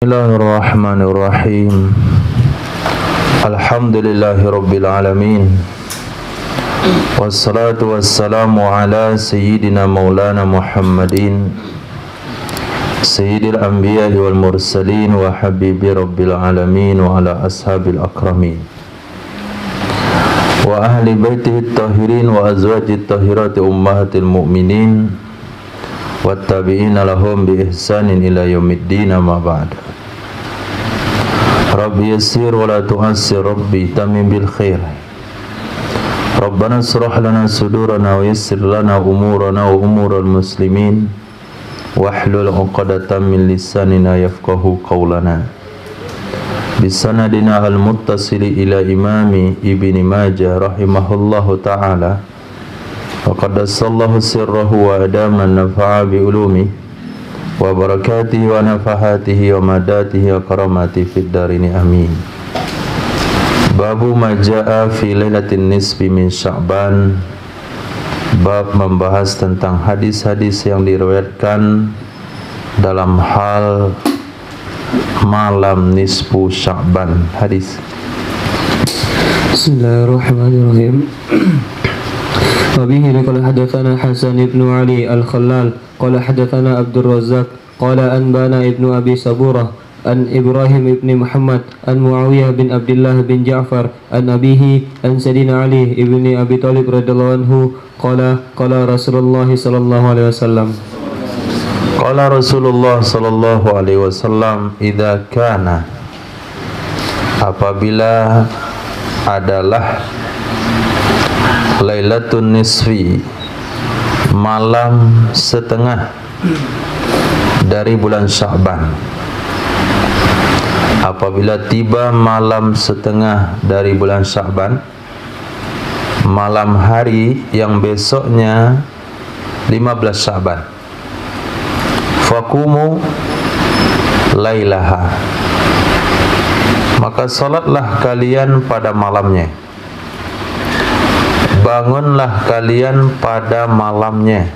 Bismillahirrahmanirrahim. Alhamdulillahi rabbil alamin. Wassalatu wassalamu ala sayyidina maulana Muhammadin sayyidil anbiya'i wal mursalin wa habibi rabbil alamin wa ala ashabil akramin wa ahli baitihi tahirin wa azwajit tahirati ummahatil mu'minin wa tabi'ina lahum bi ihsanin ila yaumiddin ma ba'da. Rabbi yassir wa la tu'assir, Rabbi tamim bil khair. Rabbana surah lana sudurana wa yassir lana umurana wa umural muslimin wahlul 'uqdatam min lisanina yafqahu qawlana. Bisanadina al-muttasili ila imami Ibni Majah rahimahullahu ta'ala wa qaddasallahu sirrahu wa adama nafa'a bi ulumi wa barakatihi wa nafahatihi wa madatihi wa karamati fid darini amin. Babu maja'a fi lailatin nisfi min Sya'ban. Bab membahas tentang hadis-hadis yang diriwayatkan dalam hal malam nisfu Sya'ban. Hadis. Bismillahirrahmanirrahim. وبه قال حدثنا حسن بن علي الخلال قال حدثنا عبد الرزاق قال أنبانا ابن أبي صبورة عن إبراهيم بن محمد عن معاوية بن عبد الله بن جعفر عن أبيه عن سيدنا علي بن أبي طالب رضي الله عنه قال رسول الله صلى الله عليه وسلم قال رسول الله صلى الله عليه وسلم إذا كان, apabila adalah Lailatun Nisfi, malam setengah dari bulan Sya'ban. Apabila tiba malam setengah dari bulan Sya'ban, malam hari yang besoknya 15 Sya'ban, fakumu lailaha, maka salatlah kalian pada malamnya, bangunlah kalian pada malamnya.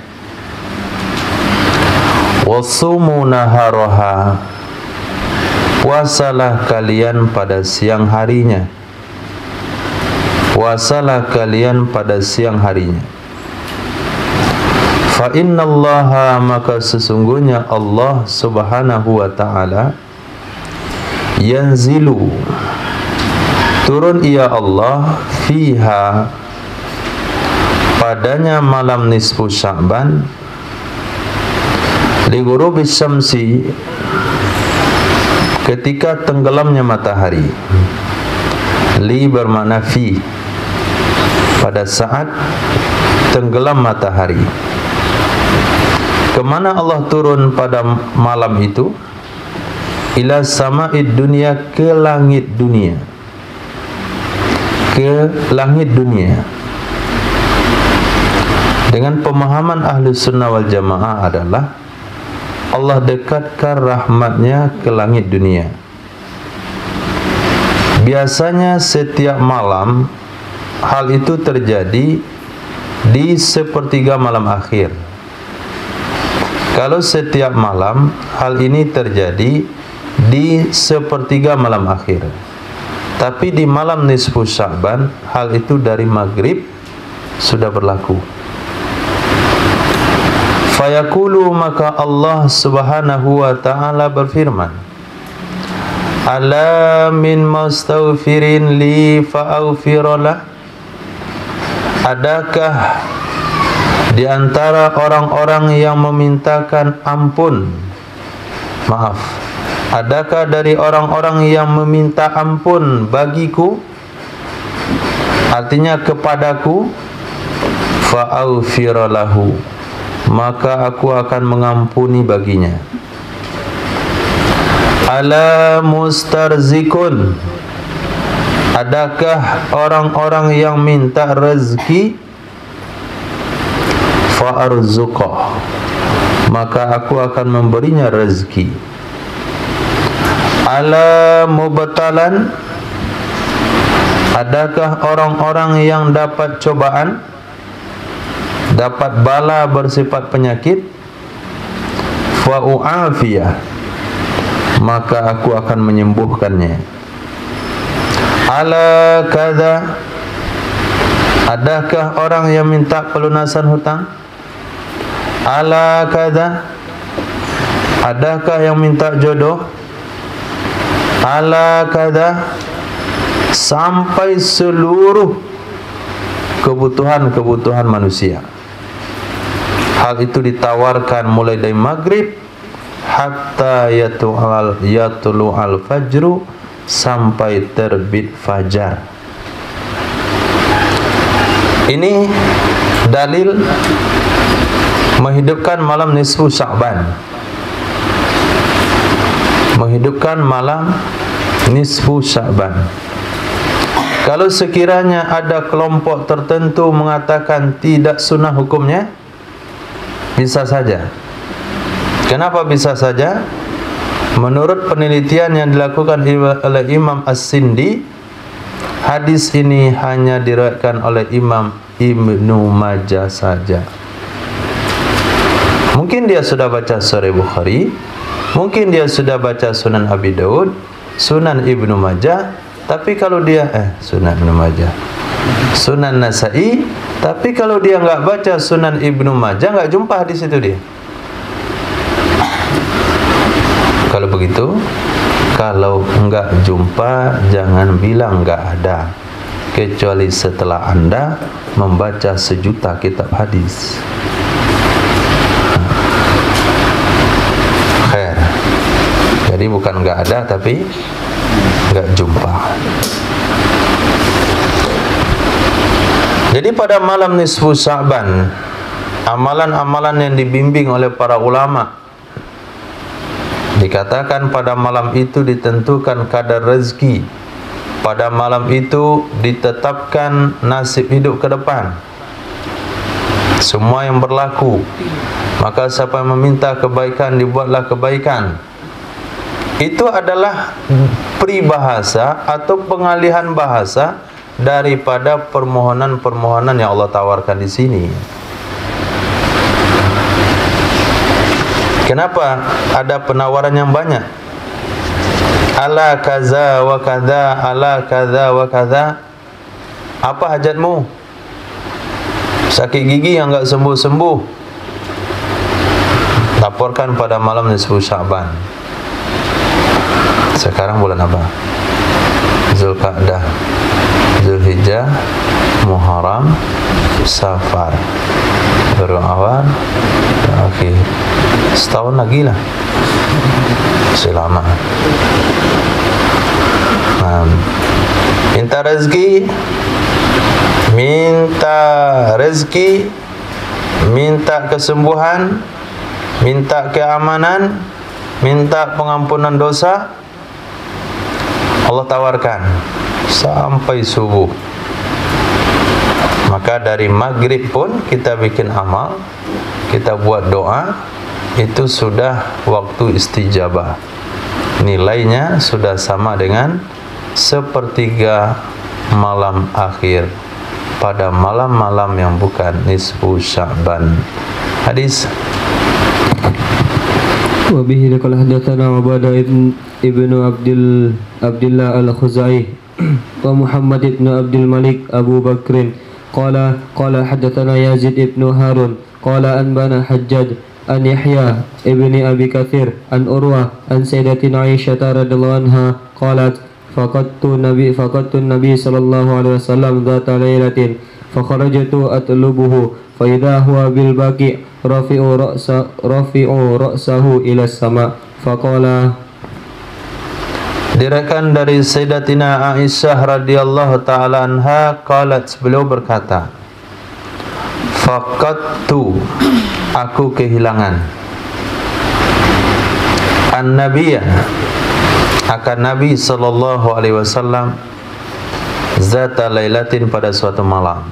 Wasumu naharaha, puasalah kalian pada siang harinya. Puasalah kalian pada siang harinya. Fa innallaha, maka sesungguhnya Allah subhanahu wa ta'ala, yanzilu, turun ia Allah, fiha, padanya malam nisfu Sya'ban, li ghurubis syamsi, ketika tenggelamnya matahari. Li bermakna fi, pada saat tenggelam matahari. Kemana Allah turun pada malam itu? Ila sama'id dunia, ke langit dunia. Ke langit dunia. Dengan pemahaman ahli sunnah wal jamaah adalah Allah dekatkan rahmatnya ke langit dunia. Biasanya setiap malam hal itu terjadi di sepertiga malam akhir. Kalau setiap malam hal ini terjadi di sepertiga malam akhir, tapi di malam nisfu Sya'ban hal itu dari maghrib sudah berlaku. Fayaqulu, maka Allah subhanahu wa ta'ala berfirman, ala min mustaghfirin li fa'aghfirullah, adakah di antara orang-orang yang memintakan ampun, maaf, adakah dari orang-orang yang meminta ampun bagiku, artinya kepadaku, fa'aghfirullahu, maka aku akan mengampuni baginya. Ala mustarzikun, adakah orang-orang yang minta rezeki, fa'arzuqah, maka aku akan memberinya rezeki. Ala mubtalan, adakah orang-orang yang dapat cobaan, dapat bala bersifat penyakit, fa u'afiyah, maka aku akan menyembuhkannya. Ala kadza, adakah orang yang minta pelunasan hutang? Ala kadza, adakah yang minta jodoh? Ala kadza, sampai seluruh kebutuhan-kebutuhan manusia. Hal itu ditawarkan mulai dari maghrib hatta yatlu al-fajru, sampai terbit fajar. Ini dalil menghidupkan malam nisfu Sya'ban. Menghidupkan malam nisfu Sya'ban. Kalau sekiranya ada kelompok tertentu mengatakan tidak sunnah hukumnya, bisa saja. Kenapa bisa saja? Menurut penelitian yang dilakukan oleh Imam As-Sindi, hadis ini hanya diriwayatkan oleh Imam Ibnu Majah saja. Mungkin dia sudah baca Sahih Bukhari, mungkin dia sudah baca Sunan Abi Daud, Sunan Ibnu Majah, tapi kalau dia Sunan Ibnu Majah, Sunan Nasa'i, tapi kalau dia enggak baca Sunan Ibnu Majah, enggak jumpa hadis itu dia. Kalau begitu, kalau enggak jumpa, jangan bilang enggak ada, kecuali setelah Anda membaca sejuta kitab hadis. Khair. Jadi bukan enggak ada, tapi enggak jumpa. Jadi pada malam nisfu Sya'ban, amalan-amalan yang dibimbing oleh para ulama, dikatakan pada malam itu ditentukan kadar rezeki. Pada malam itu ditetapkan nasib hidup ke depan. Semua yang berlaku. Maka siapa yang meminta kebaikan, dibuatlah kebaikan. Itu adalah peribahasa atau pengalihan bahasa daripada permohonan-permohonan yang Allah tawarkan di sini. Kenapa ada penawaran yang banyak? Ala kaza wa kaza, ala kaza wa kaza. Apa hajatmu? Sakit gigi yang enggak sembuh-sembuh, laporkan pada malam nisfu Sya'ban. Sekarang bulan apa? Zulqa'dah, Zulhijjah, Muharram, Safar, Rabiul Awal, akhir. Setahun lagi lah, selama. Minta rezeki, minta kesembuhan, minta keamanan, minta pengampunan dosa. Allah tawarkan sampai subuh. Maka dari maghrib pun kita bikin amal, kita buat doa, itu sudah waktu istijabah. Nilainya sudah sama dengan sepertiga malam akhir pada malam-malam yang bukan nisfu Sya'ban. Hadis wa bihi qala hadatsana Ubadah ibnu Abdullah al-Khuzai wa Muhammad ibnu Abdul Malik Abu Bakrin qala hadatsana Yazid ibnu Harun qala anbana Hajjaj an Yahya ibni Abi Katsir an Urwah an Sayyidatina Aisyah radhiyallahu anha qalat faqadtu Nabi sallallahu alaihi wasallam dzata lailatin fa kharajtu atlubuhu fa idha huwa bil baqi rafi'u ra'sahu ila sama faqala. Diriwayatkan dari Sayyidatina Aisyah radhiyallahu taala anha qalat, beliau berkata, faqadtu, aku kehilangan an-nabiyya, akan Nabi sallallahu alaihi wasallam, zata lailatin, pada suatu malam.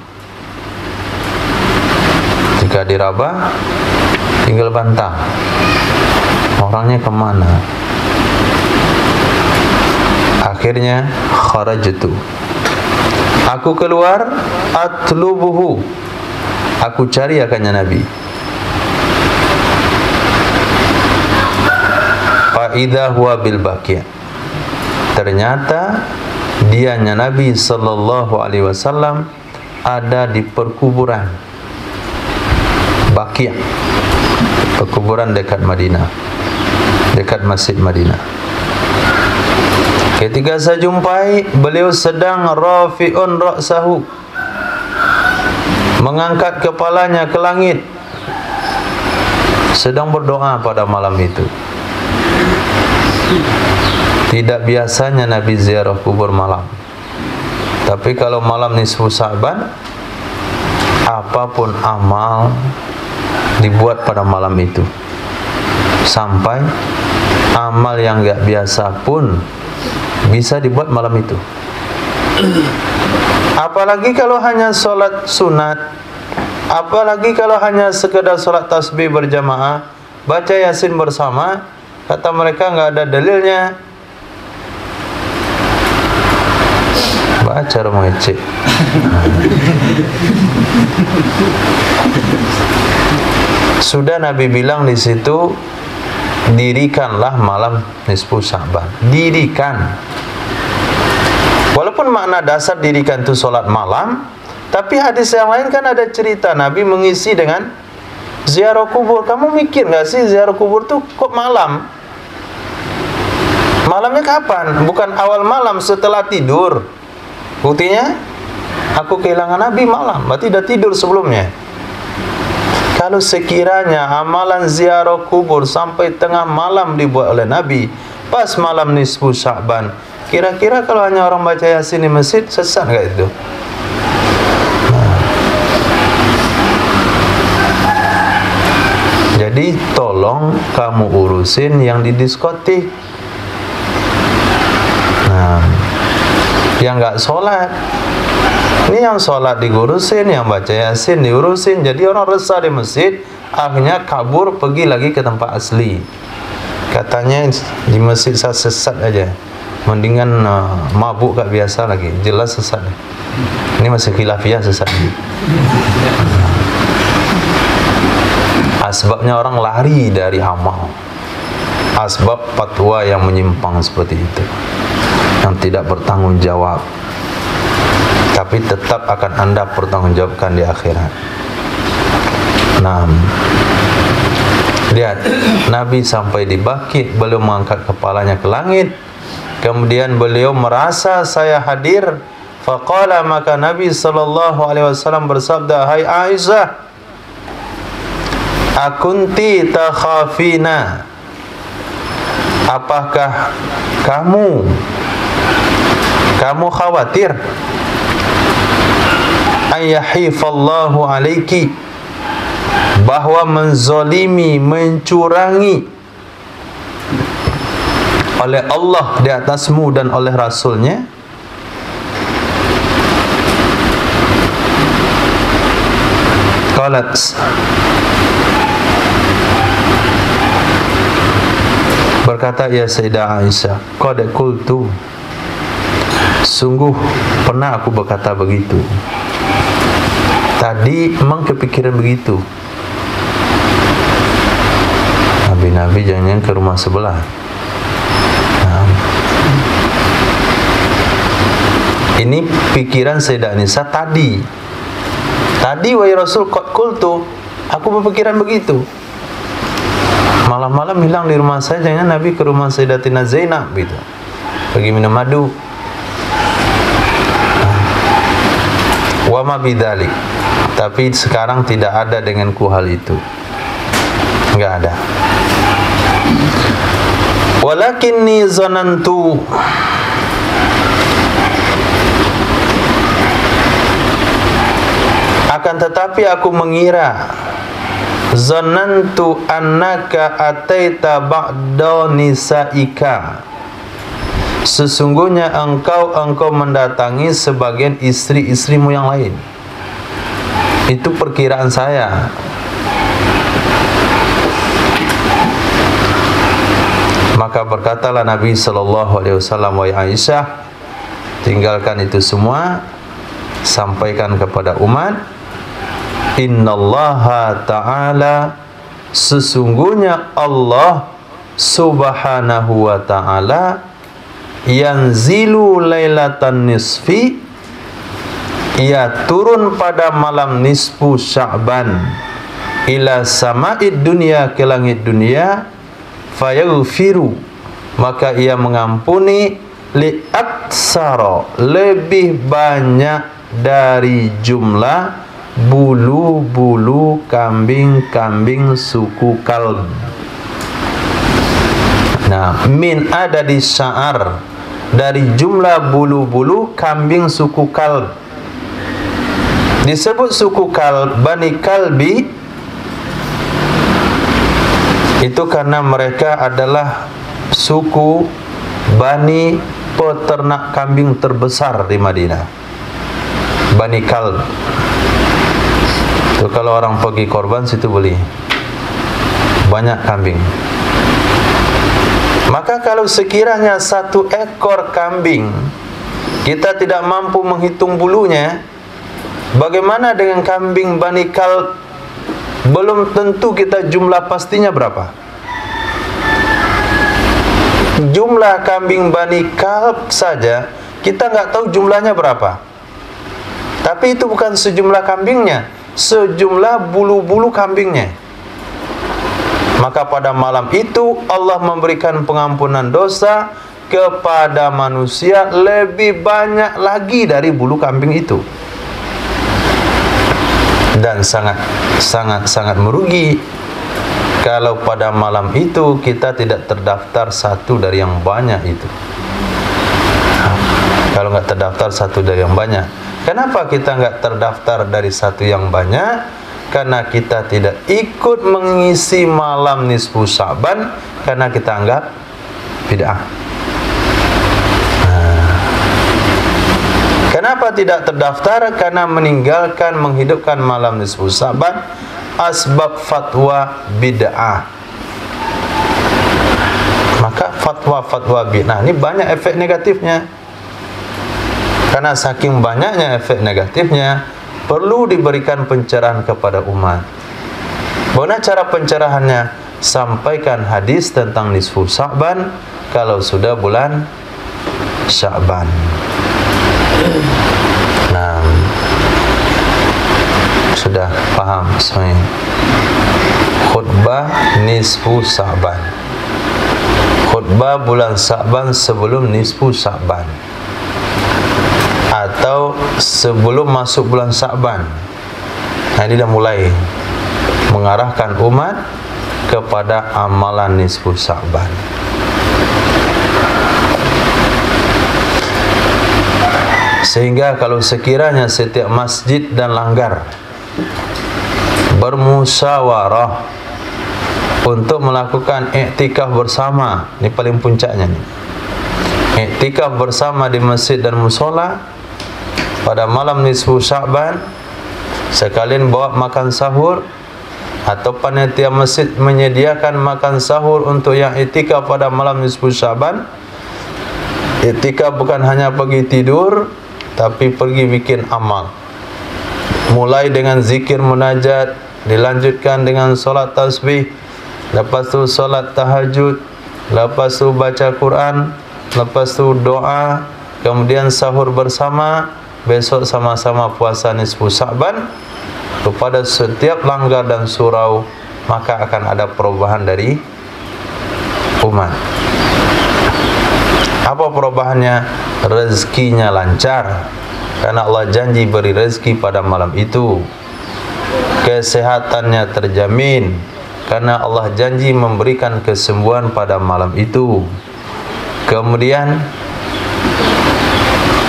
Jika diraba, tinggal bantah orangnya kemana. Akhirnya kharajtu, aku keluar, atlubuhu, aku cari akannya Nabi. Fa idza huwa bil Baqi'. Ternyata dianya Nabi sallallahu alaihi wasallam ada di perkuburan Baqi', perkuburan dekat Madinah, dekat Masjid Madinah. Ketika saya jumpai, beliau sedang rafi'un ra'sahu, mengangkat kepalanya ke langit, sedang berdoa pada malam itu. Tidak biasanya Nabi ziarah kubur malam, tapi kalau malam nisfu Sa'ban, apapun amal dibuat pada malam itu, sampai amal yang enggak biasa pun bisa dibuat malam itu. Apalagi kalau hanya solat sunat, apalagi kalau hanya sekedar solat tasbih berjamaah, baca Yasin bersama, kata mereka enggak ada dalilnya. Baca rumah cek. Sudah Nabi bilang di situ, dirikanlah malam nisfu Sa'ban. Dirikan. Walaupun makna dasar dirikan itu solat malam, tapi hadis yang lain kan ada cerita Nabi mengisi dengan ziarah kubur. Kamu mikir nggak sih ziarah kubur tuh kok malam? Malamnya kapan? Bukan awal malam setelah tidur. Buktinya aku kehilangan Nabi malam, berarti dah tidur sebelumnya. Kalau sekiranya amalan ziarah kubur sampai tengah malam dibuat oleh Nabi, pas malam nisfu Sya'ban, kira-kira kalau hanya orang baca Yasin di masjid, sesat enggak itu? Jadi tolong kamu urusin yang di diskotik. Yang enggak sholat, ini yang sholat diurusin, yang baca Yasin diurusin. Jadi orang resah di masjid, akhirnya kabur pergi lagi ke tempat asli. Katanya di masjid saya sesat aja, mendingan mabuk gak biasa lagi, jelas sesat. Ini masih khilafiyah sesat. Asbabnya orang lari dari amal, asbab fatwa yang menyimpang seperti itu, yang tidak bertanggung jawab, tapi tetap akan Anda pertanggungjawabkan di akhirat. Nah, lihat, Nabi sampai di Baqi', beliau mengangkat kepalanya ke langit, kemudian beliau merasa saya hadir. Faqala, maka Nabi SAW bersabda, hai Aisyah, akunti takhafina, apakah kamu khawatir ayyahifallahu alaiki, bahwa menzalimi, mencurangi oleh Allah di atasmu dan oleh Rasulnya? Qalat, berkata ya Sayyidah Aisyah, qad qultu, sungguh pernah aku berkata begitu. Tadi memang kepikiran begitu. Nabi jangan ke rumah sebelah. Ini pikiran Sayyidah Nisa tadi. Tadi wahai Rasul, qad qultu, aku berpikiran begitu. Malam-malam hilang di rumah saya, jangan Nabi ke rumah Sayyidatina Zainab gitu, pergi minum madu. Wa ma bidzalik, tapi sekarang tidak ada denganku hal itu, enggak ada. Walakinni zanantu, akan tetapi aku mengira, zanantu annaka ataita ba'da nisaika, sesungguhnya engkau mendatangi sebagian istri-istrimu yang lain. Itu perkiraan saya. Maka berkatalah Nabi SAW, wahai Aisyah, tinggalkan itu semua, sampaikan kepada umat, innallaha ta'ala, sesungguhnya Allah subhanahu wa ta'ala yanzilu lailatan nisfi, ia turun pada malam nisfu Sya'ban ila sama'id dunya, ke langit dunia, fayaghfiru, maka ia mengampuni li aksara, lebih banyak dari jumlah bulu-bulu kambing-kambing suku Kalb. Nah, min ada di sya'ar, dari jumlah bulu-bulu kambing suku Kalb. Disebut suku Kalb, Bani Kalbi, itu karena mereka adalah suku Bani peternak kambing terbesar di Madinah. Bani Kalb. Itu kalau orang pergi korban situ beli banyak kambing. Maka kalau sekiranya 1 ekor kambing kita tidak mampu menghitung bulunya, bagaimana dengan kambing Bani Kalb? Belum tentu kita jumlah pastinya berapa. Jumlah kambing Bani Kalb saja kita nggak tahu jumlahnya berapa. Tapi itu bukan sejumlah kambingnya, sejumlah bulu-bulu kambingnya. Maka pada malam itu Allah memberikan pengampunan dosa kepada manusia lebih banyak lagi dari bulu kambing itu. Dan sangat merugi kalau pada malam itu kita tidak terdaftar satu dari yang banyak itu. Kalau nggak terdaftar satu dari yang banyak, kenapa kita nggak terdaftar dari satu yang banyak? Karena kita tidak ikut mengisi malam nisfu Sya'ban, karena kita anggap bid'ah. Kenapa tidak terdaftar? Karena meninggalkan menghidupkan malam nisfu Sya'ban asbab fatwa bid'ah. Maka fatwa bid'ah ini banyak efek negatifnya. Karena saking banyaknya efek negatifnya, perlu diberikan pencerahan kepada umat. Bagaimana cara pencerahannya? Sampaikan hadis tentang nisfu Sya'ban kalau sudah bulan Sya'ban. Nah, sudah paham semuanya. Khutbah nisfu Sya'ban, khutbah bulan Sya'ban sebelum nisfu Sya'ban, atau sebelum masuk bulan Sya'ban. Nah, ini dah mulai mengarahkan umat kepada amalan nisfu Sya'ban. Sehingga kalau sekiranya setiap masjid dan langgar bermusyawarah untuk melakukan iktikaf bersama, ini paling puncaknya nih, iktikaf bersama di masjid dan musola pada malam nisfu Sya'ban, sekalian bawa makan sahur, atau panitia masjid menyediakan makan sahur untuk yang iktikaf pada malam nisfu Sya'ban. Iktikaf bukan hanya pergi tidur, tapi pergi bikin amal. Mulai dengan zikir munajat, dilanjutkan dengan solat tasbih, lepas tu solat tahajud, lepas tu baca Quran, lepas tu doa, kemudian sahur bersama. Besok sama-sama puasa nisfu Sya'ban. Kepada setiap langgar dan surau, maka akan ada perubahan dari umat. Apa perubahannya? Rezekinya lancar, karena Allah janji beri rezeki pada malam itu. Kesehatannya terjamin, karena Allah janji memberikan kesembuhan pada malam itu. Kemudian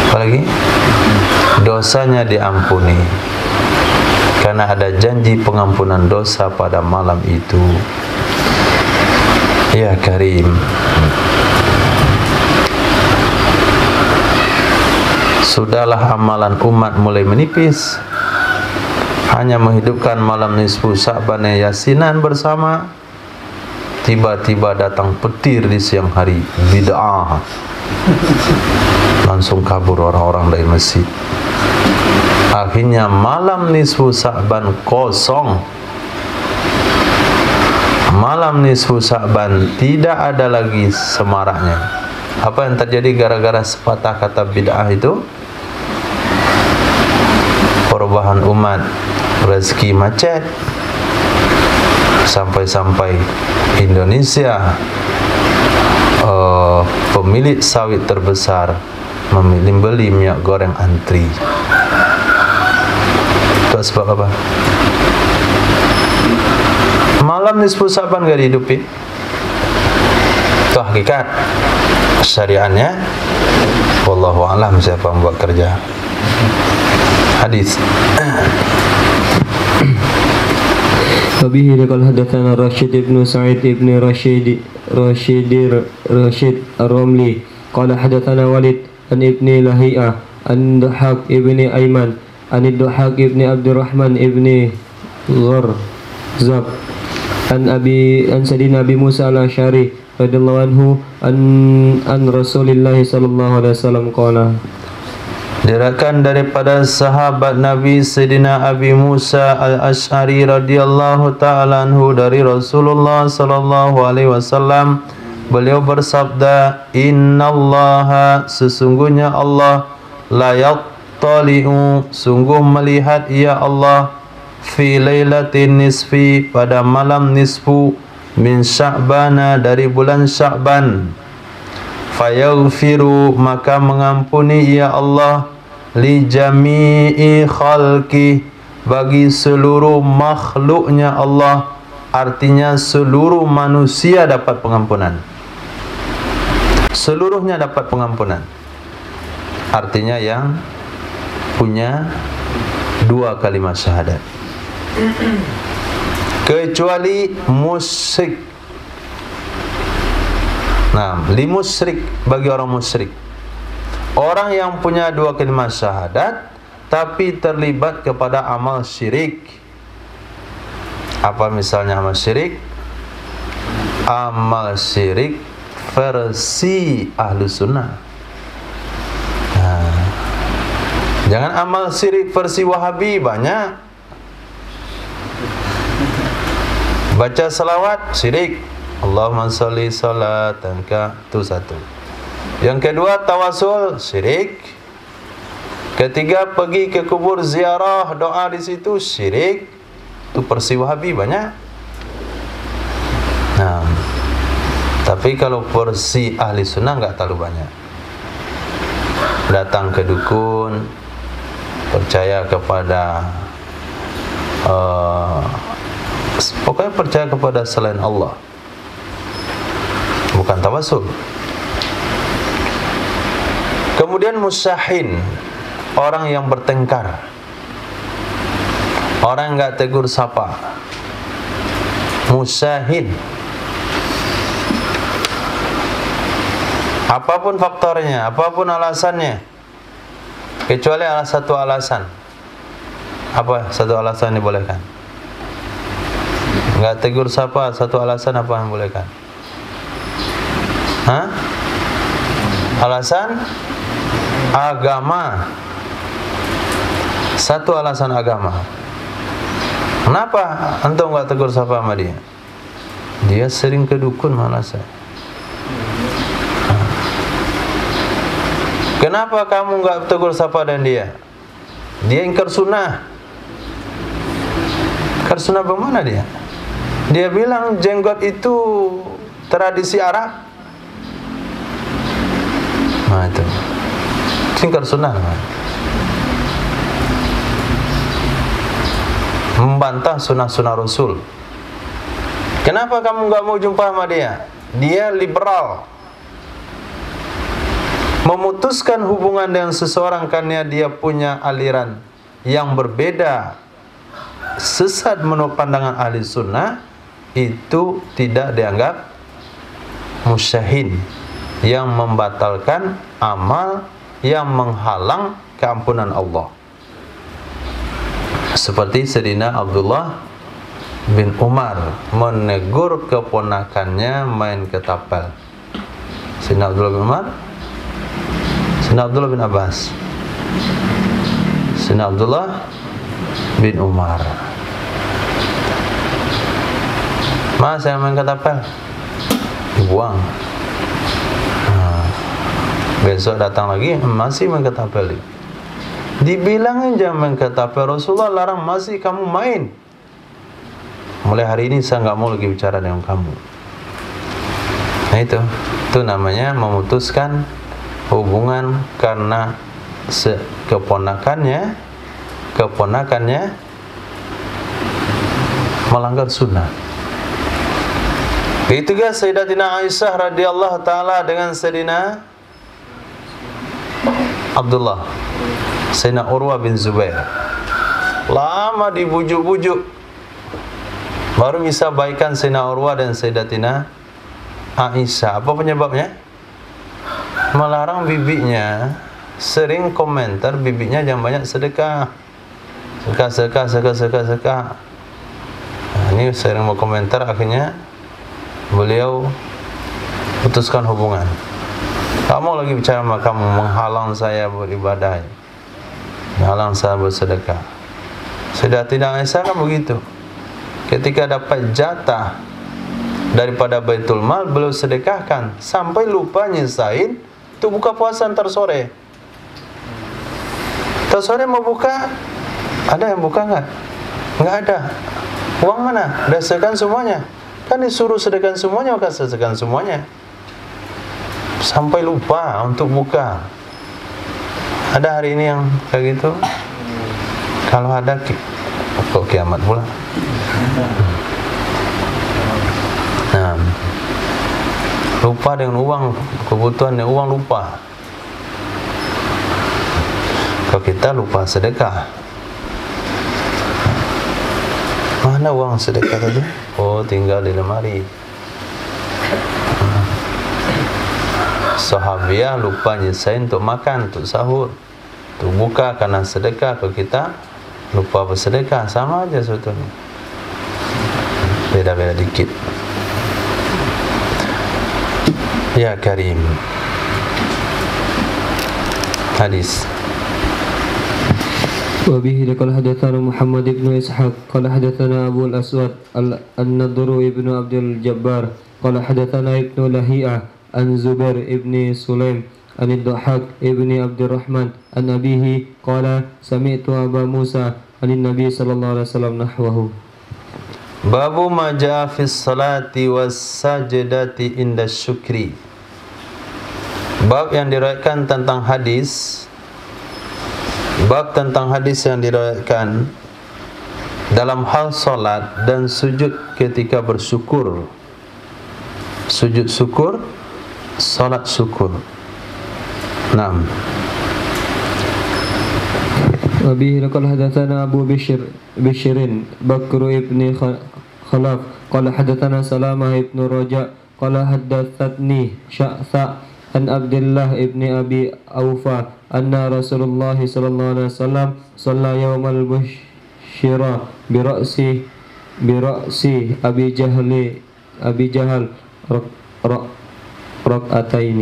apa lagi? Dosanya diampuni, karena ada janji pengampunan dosa pada malam itu. Ya Karim, sudahlah amalan umat mulai menipis, hanya menghidupkan malam nisfu Sya'ban yasinan bersama. Tiba-tiba datang petir di siang hari, bid'ah. Langsung kabur orang-orang dari masjid. Akhirnya malam nisfu Sya'ban kosong. malam nisfu Sya'ban tidak ada lagi semaraknya. Apa yang terjadi gara-gara sepatah kata bid'ah itu? Perubahan umat, rezeki macet, sampai-sampai Indonesia pemilik sawit terbesar memilih beli minyak goreng antri. Itu sebab apa? Malam nisfu Sya'ban gak dihidupi. Itu hakikat syariatnya. Wallahu a'lam siapa yang buat kerja. Hadis. Wabihi qala hadatsana Rashid ibn Sa'id ibn Rashid Ar-Ramli qala hadatsana Walid an ibni Lahiyah an Dhahak ibni Aiman an Dhahak ibni Abdurrahman ibni Gharzab an Sayyidina Abi Musa al-Asy'ari radhiyallahu anhu an Rasulillah sallallahu alaihi wasallam qala. Diriwayatkan daripada sahabat Nabi Sayyidina Abi Musa al-Asy'ari radhiyallahu ta'ala anhu dari Rasulullah sallallahu alaihi wasallam, beliau bersabda, innallaha, sesungguhnya Allah, la yattali'u, sungguh melihat ya Allah, fi lailatin nisfi, pada malam nisfu, min Sya'bana, dari bulan Sya'ban, fayaghfiru, maka mengampuni ya Allah, li jami'i khalqi, bagi seluruh makhluknya Allah, artinya seluruh manusia dapat pengampunan, seluruhnya dapat pengampunan, artinya yang punya dua kalimat syahadat, kecuali musyrik. Nah, li musyrik, bagi orang musyrik, orang yang punya dua kalimat syahadat tapi terlibat kepada amal syirik. Apa misalnya amal syirik? Amal syirik versi Ahlus Sunnah. Nah, jangan amal syirik versi Wahabi, banyak. Baca salawat syirik, Allahumma sholli sholatan ka, itu satu. Yang kedua, tawasul syirik. Ketiga, pergi ke kubur ziarah, doa di situ syirik. Itu versi Wahabi banyak. Nah, tapi kalau versi Ahli Sunnah enggak terlalu banyak. Datang ke dukun, percaya kepada pokoknya percaya kepada selain Allah, bukan tawasul. Kemudian musyahin, orang yang bertengkar, orang yang enggak tegur sapa, musyahin. Apapun faktornya, apapun alasannya, kecuali satu alasan. Apa satu alasan yang dibolehkan? Enggak tegur sapa, satu alasan apa yang dibolehkan? Hah? Alasan agama. Satu alasan agama. Kenapa antum enggak tegur sapa sama dia? Dia sering ke dukun malah saya. Kenapa kamu enggak tegur sapa dan dia? Dia ingkar sunnah. Ingkar sunnah bagaimana dia? Dia bilang jenggot itu tradisi Arab. Nah itu ingkar sunnah. Membantah sunnah-sunnah Rasul. Kenapa kamu enggak mau jumpa sama dia? Dia liberal. Memutuskan hubungan dengan seseorang karena dia punya aliran yang berbeda, sesat menurut pandangan ahli sunnah, itu tidak dianggap musyahin, yang membatalkan amal, yang menghalang keampunan Allah. Seperti Sayyidina Abdullah bin Umar menegur keponakannya main ketapel. Sayyidina Abdullah bin Umar, Sayyidina Abdullah bin Abbas, Sayyidina Abdullah bin Umar. Mas, saya main ketapel. Dibuang. Besok datang lagi, masih main ketapel. Dibilangin jangan main ketapel, Rasulullah larang, masih kamu main. Mulai hari ini saya nggak mau lagi bicara dengan kamu. Nah itu namanya memutuskan hubungan karena keponakannya melanggar sunnah. Begitu juga Sayyidatina Aisyah radhiyallahu taala dengan Sayyidina Abdullah, Sayyidina Urwah bin Zubair. Lama dibujuk-bujuk baru bisa baikan Sayyidina Urwah dan Sayyidatina Aisyah. Apa penyebabnya? Melarang bibinya, sering komentar bibinya jangan banyak sedekah. Sedekah. Nah, ini sering mau komentar, akhirnya beliau putuskan hubungan. Kamu lagi bicara sama kamu, menghalang saya beribadah, menghalang saya bersedekah. Sayyidatina Aisyah kan begitu. Ketika dapat jatah daripada Baitul Mal, beliau sedekahkan sampai lupa nyesain untuk buka puasa ntar sore. Ntar sore mau buka, ada yang buka nggak? Nggak ada. Uang mana? Udah sedekahkan semuanya. Kan disuruh sedekahkan semuanya, maka sedekahkan semuanya. Sampai lupa untuk buka. Ada hari ini yang kayak gitu? Kalau ada, kok kiamat pula. Nah, lupa dengan uang, kebutuhannya uang lupa. Kalau kita lupa sedekah, mana uang sedekah tadi? Oh, tinggal di lemari. Sahabiah lupa nyesain untuk makan, untuk sahur, untuk buka karena sedekah. Kalau kita lupa bersedekah, sama aja sebetulnya. Beda-beda dikit. Ya Karim. Hadis. وبه قال حدثنا محمد بن إسحاق قال حدثنا أبو الأسود النضر بن عبد الجبار قال حدثنا ابن لهيعة عن زبير بن سليم عن الضحاك بن عبد الرحمن عن أبيه قال سمعت أبا موسى عن النبي صلى الله عليه وسلم نحوه. Babu ma jaa fi salati was sajdati inda syukri. Bab yang diriwayatkan tentang hadis. Bab tentang hadis yang diriwayatkan dalam hal salat dan sujud ketika bersyukur. Sujud syukur, salat syukur. Naam. وبه قال حدثنا أبو بشر بكر ابن خلاف قال حدثنا سلامة ابن رجاء قال حدثتني شعثاء عن عبد الله ابن أبي أوفى أن رسول الله صلى الله عليه وسلم صلى يوم البشرى برأس أبي جهل ركعتين.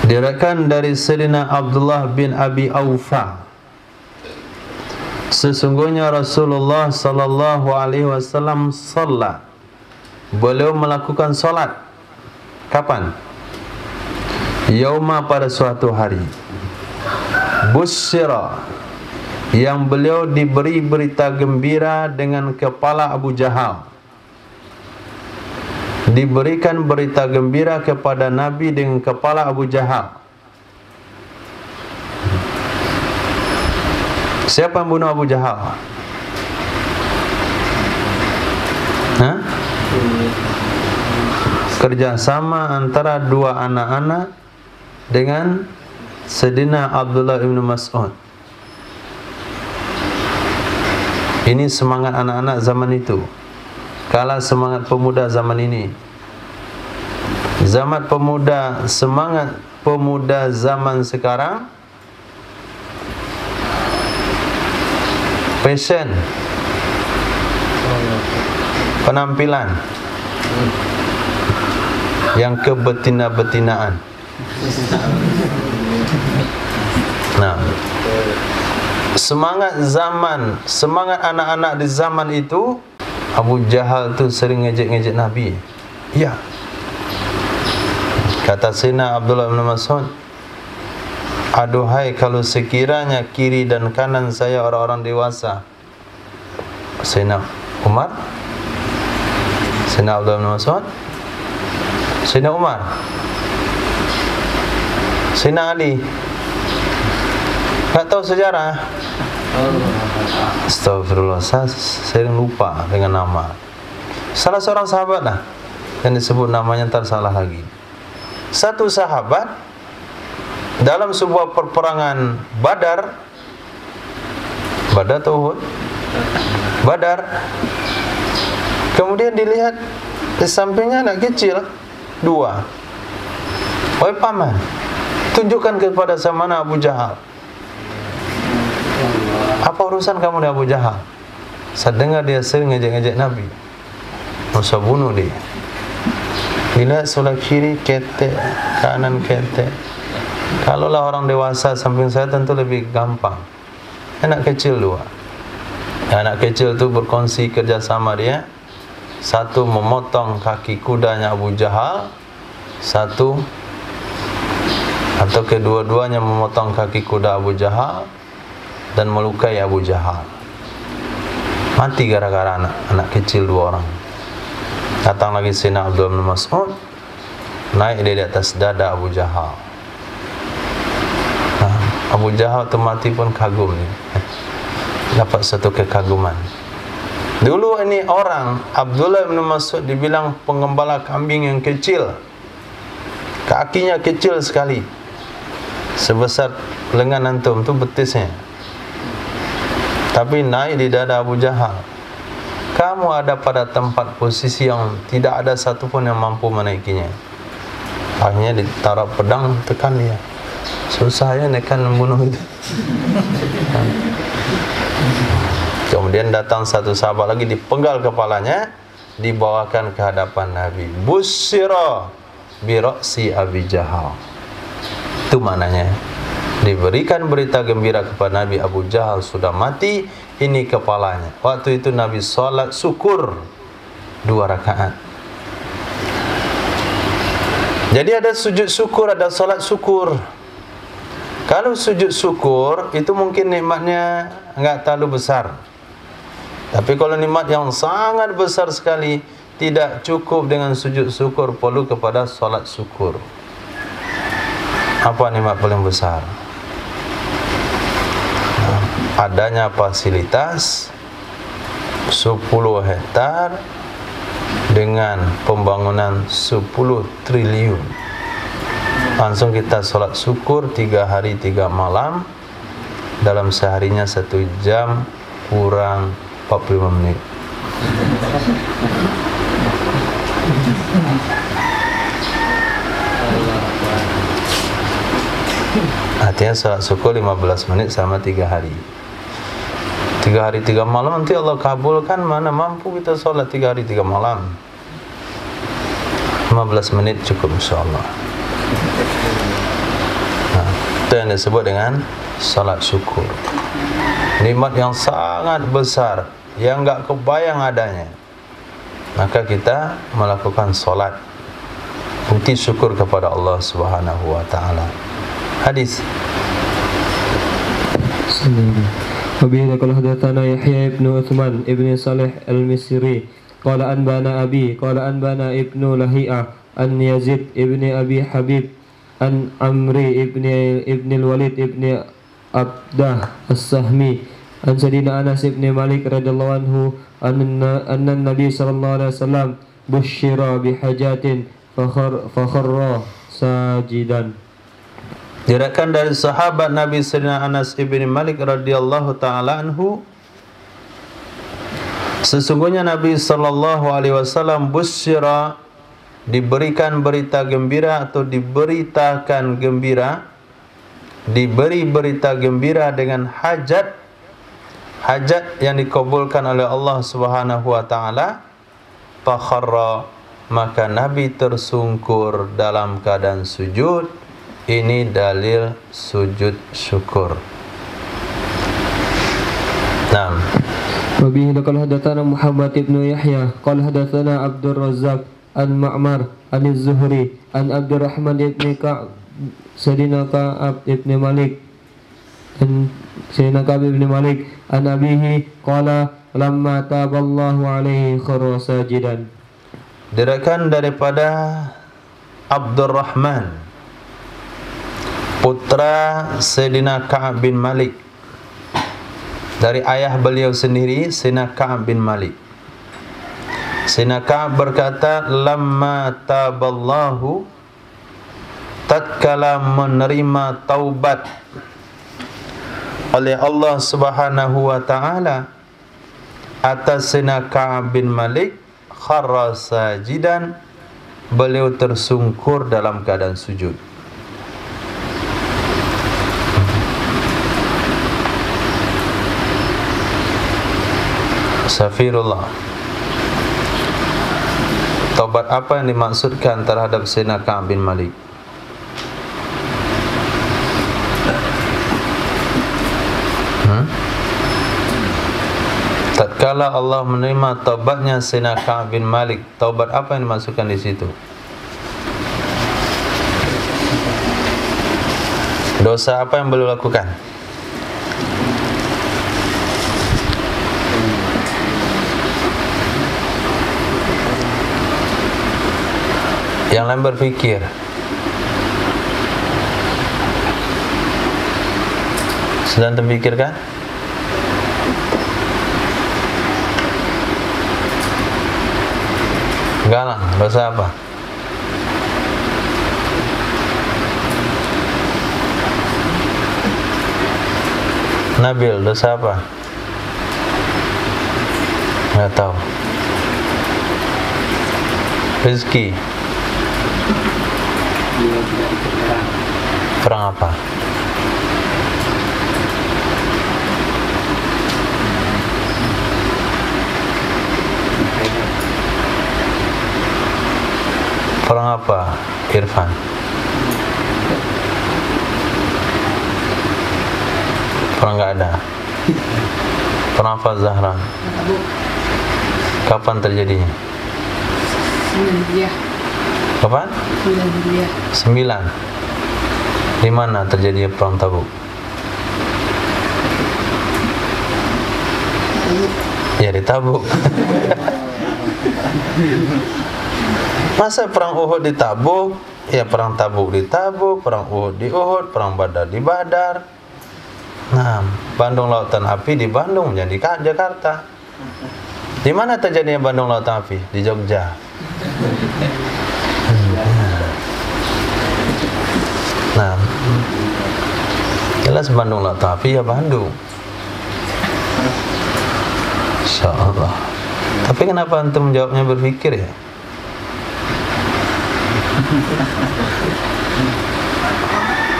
Diriwayatkan dari Sayyidina Abdullah bin Abi Aufa, sesungguhnya Rasulullah sallallahu alaihi wasallam shalla, beliau melakukan salat. Kapan? Yauma, pada suatu hari. Busyira, yang beliau diberi berita gembira dengan kepala Abu Jahal. Diberikan berita gembira kepada Nabi dengan kepala Abu Jahal. Siapa yang bunuh Abu Jahal? Kerjasama antara dua anak-anak dengan Sayyidina Abdullah bin Mas'ud. Ini semangat anak-anak zaman itu, kalah semangat pemuda zaman ini. Semangat pemuda zaman sekarang, fashion, penampilan yang kebetina-betinaan. Nah, semangat anak-anak di zaman itu Abu Jahal tu sering ngejek-ngejek Nabi? Ya. Kata Sayyidina Abdullah bin Mas'ud, aduhai kalau sekiranya kiri dan kanan saya orang-orang dewasa. Sayyidina Umar, Sayyidina Abdullah bin Mas'ud, Sayyidina Umar, Sayyidina Ali. Tak tahu sejarah. Astagfirullah, saya sering lupa dengan nama. Salah seorang sahabat lah yang disebut namanya, tak salah lagi. Satu sahabat dalam sebuah perperangan Badar atau Uhud? Badar. Kemudian dilihat di sampingnya anak kecil dua. Wahai paman, tunjukkan kepada saya mana Abu Jahal. Apa urusan kamu dengan Abu Jahal? Saya dengar dia sering ngejek-ngejek Nabi. Masa bunuh dia. Bila sebelah kiri ketek, kanan ketek. Kalaulah orang dewasa samping saya tentu lebih gampang. Anak kecil dua. Anak kecil tu berkongsi kerjasama dia. Satu memotong kaki kudanya Abu Jahal, satu atau kedua-duanya memotong kaki kuda Abu Jahal dan melukai Abu Jahal. Mati gara-gara anak kecil dua orang. Datang lagi Sayyidina Abdullah bin Mas'ud, naik dia di atas dada Abu Jahal. Abu Jahal tu mati pun kagum ni. Dapat satu kekaguman. Dulu ini orang Abdullah bin Mas'ud dibilang pengembala kambing yang kecil. Kakinya kecil sekali. Sebesar lengan antum tu betisnya. Tapi naik di dada Abu Jahal. Kamu ada pada tempat posisi yang tidak ada satupun yang mampu menaikinya. Akhirnya ditaruh pedang, tekan dia. Susah ya nekan membunuh itu. Kemudian datang satu sahabat lagi, dipenggal kepalanya, dibawakan ke hadapan Nabi. Busyira bi ra'si Abi Jahal. Itu maknanya. Diberikan berita gembira kepada Nabi, Abu Jahal sudah mati, ini kepalanya. Waktu itu Nabi salat syukur 2 rakaat. Jadi ada sujud syukur, ada salat syukur. Kalau sujud syukur itu mungkin nikmatnya enggak terlalu besar. Tapi kalau nikmat yang sangat besar sekali, tidak cukup dengan sujud syukur, perlu kepada salat syukur. Apa nikmat paling besar? Adanya fasilitas 10 hektar dengan pembangunan 10 triliun. Langsung kita solat syukur 3 hari 3 malam. Dalam seharinya 1 jam kurang 45 menit. Artinya solat syukur 15 menit sama 3 hari. 3 hari 3 malam nanti Allah kabulkan, mana mampu kita solat 3 hari 3 malam. 15 menit cukup insyaAllah. Itu yang disebut dengan salat syukur. Nikmat yang sangat besar, yang enggak kebayang adanya. Maka kita melakukan solat, bukti syukur kepada Allah Subhanahu wa ta'ala. Hadis. Wabihi qala hadatsana Yahya ibn Uthman ibn Salih al-Misri qala anbana abi qala anbana ibnu Lahi'ah an Yazid ibn Abi Habib an Amri ibn al-Walid ibn Abdah as-Sahmi an Sayyidina Anas ibn Malik radhiyallahu anhu anna Nabi sallallahu alaihi wasallam busyira bihajatin fakharra sajidan. Diriwayatkan dari sahabat Nabi Sayyidina Anas ibn Malik radhiyallahu taala anhu, sesungguhnya Nabi sallallahu alaihi wasallam busyira, diberikan berita gembira atau diberitakan gembira, diberi berita gembira dengan hajat yang dikabulkan oleh Allah Subhanahu wa taala. Fakharra, maka Nabi tersungkur dalam keadaan sujud. Ini dalil sujud syukur. Nah, وبه قال حدثنا محمد بن يحيى قال حدثنا عبد الرزاق عن معمر عن الزهري عن عبد الرحمن بن كعب سيدنا كعب بن مالك عن أبيه قال لما تاب الله عليه خر ساجدا. Diriwayatkan daripada Abdurrahman putra Sayyidina Ka'ab bin Malik dari ayah beliau sendiri Sayyidina Ka'ab bin Malik. Sayyidina Ka'ab berkata, lamma taballahu, tatkala menerima taubat oleh Allah Subhanahu wa taala atas Sayyidina Ka'ab bin Malik, kharra sajidan, beliau tersungkur dalam keadaan sujud. Safirullah. Taubat apa yang dimaksudkan terhadap Sayyidina Ka'ab bin Malik? Tatkala Allah menerima taubatnya Sayyidina Ka'ab bin Malik, taubat apa yang dimaksudkan di situ? Dosa apa yang beliau lakukan? Yang lain berfikir. Sedang terfikirkan? Galang, dosa apa? Nabil, dosa apa? Nggak tahu. Rizki, perang apa? Perang apa, Irfan? Perang nggak ada. Perang apa, Zahra? Kapan terjadinya? 9. Kapan? 9. Di mana terjadi perang Tabuk? Ya di Tabuk. Masa perang Uhud di Tabuk? Ya perang Tabuk di Tabuk, perang Uhud di Uhud, perang Badar di Badar. Nah, Bandung Lautan Api di Bandung, jadi Jakarta. Di mana terjadinya Bandung Lautan Api? Di Jogja. Nah, jelas Bandung Lautan Api ya Bandung. Insyaallah. Tapi kenapa antum menjawabnya berpikir ya?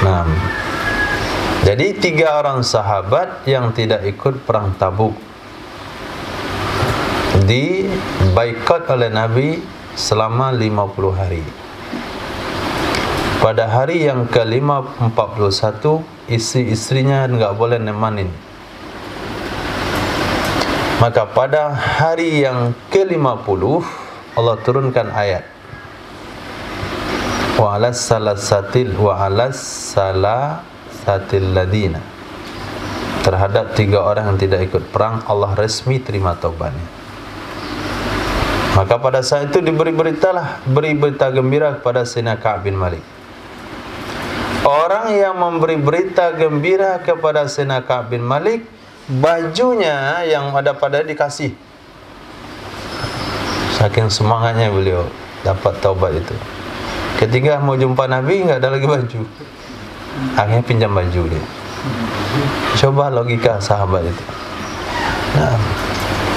Nah, jadi 3 orang sahabat yang tidak ikut perang Tabuk di boikot oleh Nabi selama 50 hari. Pada hari yang ke-51, istri-istrinya enggak boleh nemanin. Maka pada hari yang ke-50 Allah turunkan ayat wa alas salasatil ladina, terhadap 3 orang yang tidak ikut perang Allah resmi terima taubatnya. Maka pada saat itu beri berita gembira kepada Sayyidina Ka'ab bin Malik. Orang yang memberi berita gembira kepada Sayyidina Ka'ab bin Malik, bajunya yang ada pada dikasih. Saking semangatnya beliau dapat taubat itu. Ketika mau jumpa Nabi enggak ada lagi baju. Akhirnya pinjam baju dia. Coba logika sahabat itu. Nah,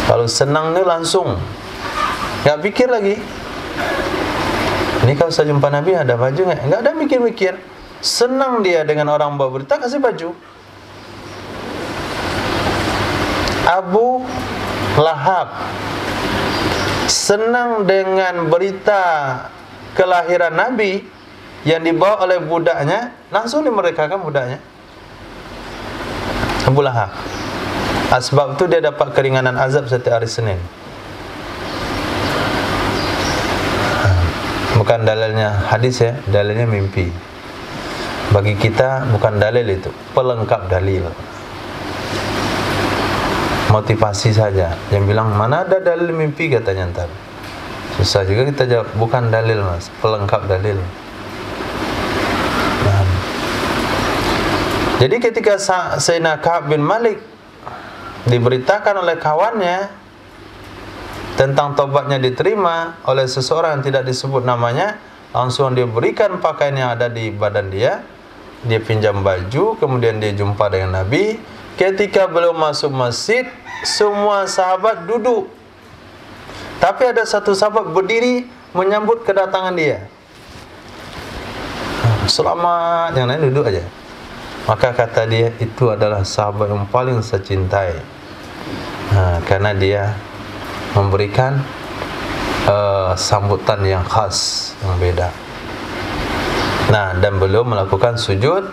kalau senang nih langsung, enggak pikir lagi. Ini kalau saya jumpa Nabi ada baju enggak ada mikir-mikir. Senang dia dengan orang bawa berita, kasih baju. Abu Lahab senang dengan berita kelahiran Nabi yang dibawa oleh budaknya, langsung dimerdekakan budaknya. Abu Lahab. Asbab tu dia dapat keringanan azab setiap hari Senin. Bukan dalilnya hadis ya, dalilnya mimpi. Bagi kita bukan dalil itu, pelengkap dalil. Motivasi saja. Yang bilang mana ada dalil mimpi katanya ntar. Susah juga kita jawab, bukan dalil mas, pelengkap dalil. Nah. Jadi ketika Sayyidina Ka'ab bin Malik diberitakan oleh kawannya tentang taubatnya diterima oleh seseorang yang tidak disebut namanya, langsung dia berikan pakaian yang ada di badan dia pinjam baju, kemudian dia jumpa dengan Nabi. Ketika beliau masuk masjid, semua sahabat duduk, tapi ada satu sahabat berdiri menyambut kedatangan dia. Selamat, yang lain duduk aja. Maka kata dia, itu adalah sahabat yang paling saya cintai, karena dia memberikan sambutan yang khas, yang beda. Nah, dan beliau melakukan sujud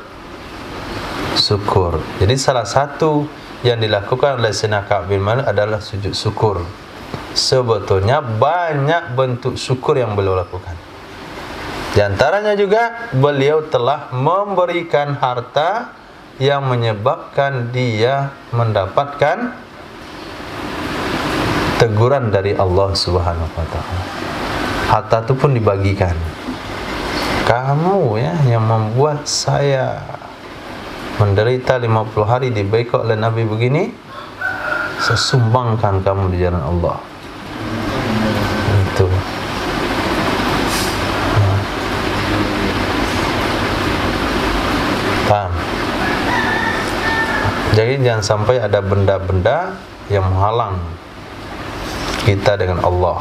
syukur. Jadi salah satu yang dilakukan oleh Sayyidina Ka'ab bin Malik adalah sujud syukur. Sebetulnya banyak bentuk syukur yang beliau lakukan. Di antaranya juga beliau telah memberikan harta yang menyebabkan dia mendapatkan teguran dari Allah Subhanahu wa taala. Harta itu pun dibagikan. Kamu ya yang membuat saya menderita 50 hari di boikot oleh Nabi begini, saya sumbangkan kamu di jalan Allah. Itu. Paham? Jadi jangan sampai ada benda-benda yang menghalang kita dengan Allah.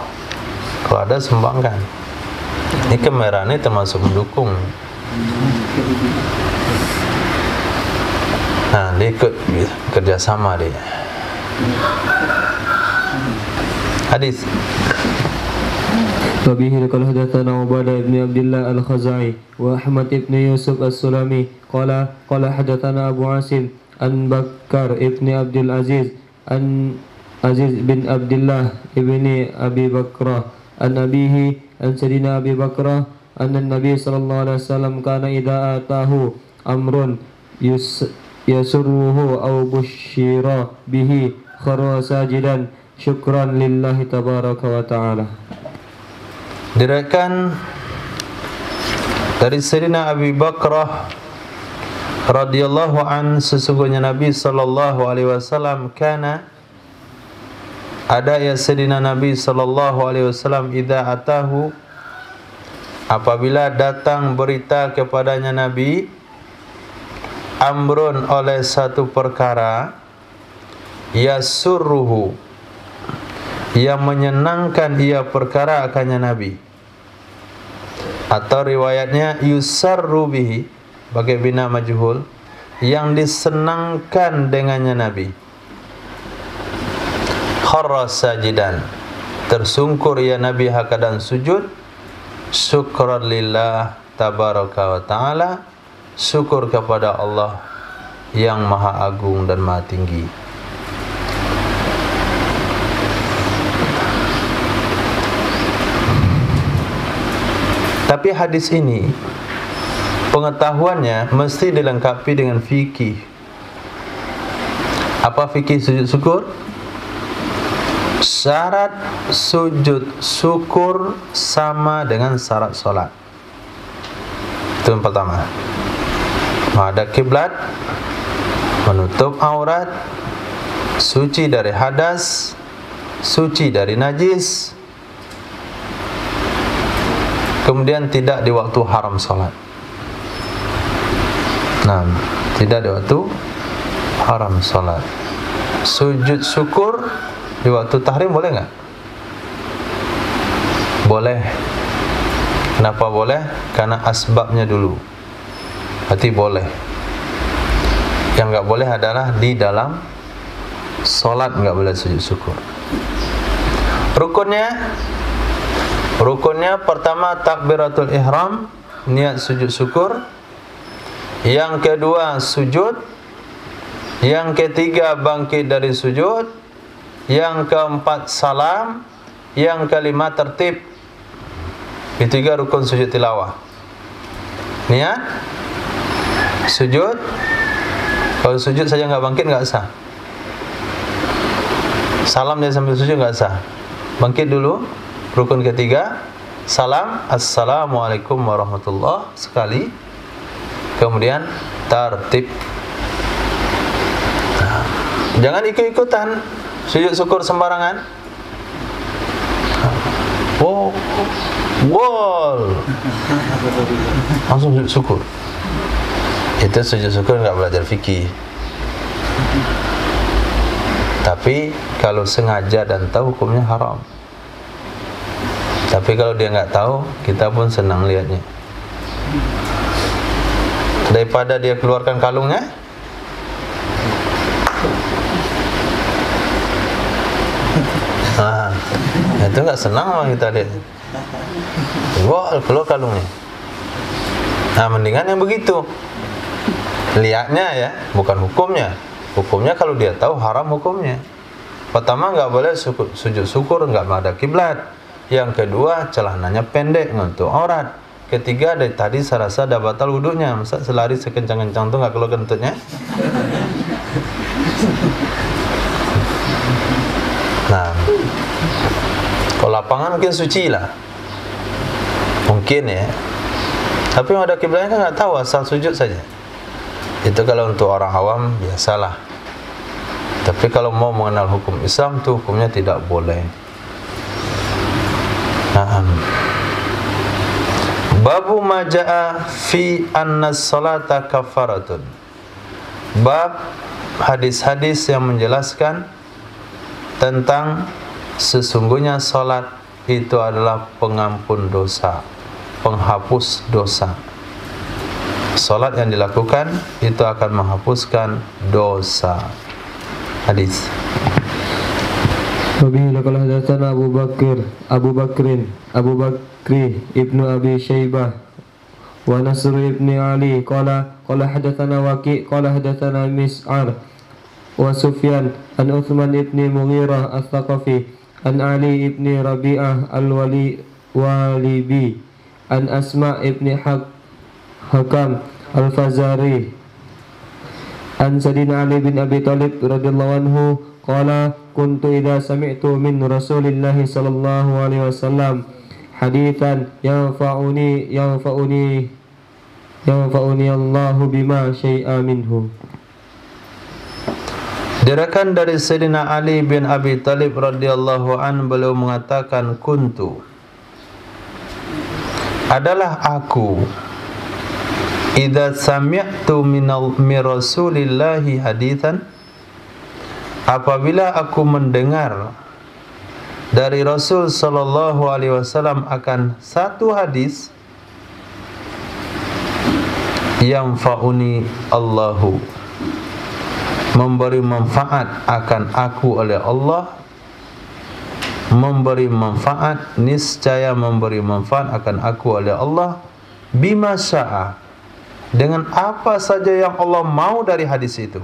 Kalau ada, sumbangkan. Ini kamera ini termasuk mendukung. Nah, dia ikut kerjasama dia. Hadis. وبه قال حدثنا عبادة بن عبد الله الخزاعي وأحمد بن يوسف السلمي قال حدثنا أبو عاصم عن بكر بن عبد العزيز عن عزيز بن عبد الله بن أبي بكر عن أبيه عن سيدنا أبي بكر أن النبي صلى الله عليه وسلم كان إذا آتاه أمر يسره أو بشر به خر ساجدا شكرا لله تبارك وتعالى. Diriwayatkan dari Sayyidina Abi Bakrah radhiyallahu an, sesungguhnya Nabi sallallahu alaihi wasallam kana, ada ya Sayyidina Nabi sallallahu alaihi wasallam, idza atahu, apabila datang berita kepadanya Nabi, amrun, oleh satu perkara, yasurruhu, yang menyenangkan ia perkara akannya Nabi, atau riwayatnya yusarru bihi, bagai bina majhul, yang disenangkan dengannya Nabi. Kharra sajidan, tersungkur ia Nabi hakadan sujud, syukran lillah tabaraka wa ta'ala, syukur kepada Allah yang maha agung dan maha tinggi. Tapi hadis ini pengetahuannya mesti dilengkapi dengan fikih. Apa fikih sujud syukur? Syarat sujud syukur sama dengan syarat solat. Itu yang pertama. Menghadap kiblat, menutup aurat, suci dari hadas, suci dari najis, kemudian tidak di waktu haram salat. Nah, tidak di waktu haram salat. Sujud syukur di waktu tahrim boleh enggak? Boleh. Kenapa boleh? Karena asbabnya dulu. Berarti boleh. Yang enggak boleh adalah di dalam salat enggak boleh sujud syukur. Rukunnya pertama takbiratul ihram, niat sujud syukur. Yang kedua sujud. Yang ketiga bangkit dari sujud. Yang keempat salam. Yang kelima tertib. Itu tiga rukun sujud tilawah. Niat, sujud. Kalau sujud saja nggak bangkit nggak sah. Salam dia sambil sujud nggak sah. Bangkit dulu. Rukun ketiga, salam, assalamualaikum warahmatullah sekali. Kemudian tertib. Jangan ikut-ikutan sujud syukur sembarangan. Oh, gol. Langsung sujud syukur. Itu sujud syukur nggak belajar fikih. Tapi kalau sengaja dan tahu hukumnya haram. Tapi kalau dia nggak tahu, kita pun senang lihatnya. Daripada dia keluarkan kalungnya, itu nggak senang sama kita lihat. Wah, keluar kalungnya. Nah, mendingan yang begitu. Lihatnya ya, bukan hukumnya. Hukumnya kalau dia tahu haram hukumnya. Pertama nggak boleh sujud syukur nggak menghadap kiblat. Yang kedua celananya pendek untuk aurat. Ketiga dari tadi saya rasa dah batal wudunya. Masa selari sekencang-kencang tuh nggak keluar kentutnya? Nah, kalau lapangan mungkin suci lah, mungkin ya. Tapi yang ada kiblatnya kan nggak tahu, asal sujud saja. Itu kalau untuk orang awam biasalah. Tapi kalau mau mengenal hukum Islam tuh hukumnya tidak boleh. Babu maja'a fi anna salata kafaratun. Bab hadis-hadis yang menjelaskan tentang sesungguhnya salat itu adalah pengampun dosa, penghapus dosa. Salat yang dilakukan itu akan menghapuskan dosa. Hadis. Wabihi laqad hadatsana Abu Bakri ibnu Abi Syaibah wa Nasr ibn Ali qala hadatsana Waqi qala hadatsana Mis'ar wa Sufyan an Uthman ibn Mughirah Al-Thaqafi an Ali ibn Rabi'ah Al-Walibi an Asma ibn Hakam Al-Fazari an Sayyidina Ali bin Abi Thalib radhiyallahu anhu qala kuntu idza sami'tu min Rasulillah sallallahu alaihi wasallam hadithan yanfa'uni Allahu bima syai'a minhu. Diriwayatkan dari Sayyidina Ali bin Abi Thalib radhiyallahu an, beliau mengatakan kuntu adalah aku idza sami'tu min Rasulillahi hadithan, apabila aku mendengar dari Rasul sallallahu alaihi wasallam akan satu hadis, yang fauni Allahu, memberi manfaat akan aku oleh Allah, memberi manfaat, niscaya memberi manfaat akan aku oleh Allah, bima syaa, dengan apa saja yang Allah mau dari hadis itu.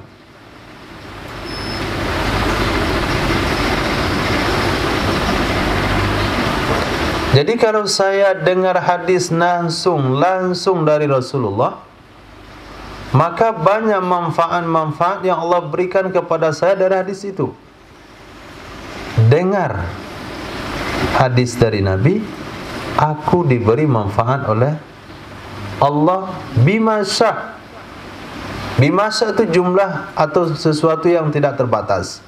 Jadi kalau saya dengar hadis langsung dari Rasulullah, maka banyak manfaat-manfaat yang Allah berikan kepada saya dari hadis itu. Dengar hadis dari Nabi, aku diberi manfaat oleh Allah bima syaa. Bima syaa itu jumlah atau sesuatu yang tidak terbatas.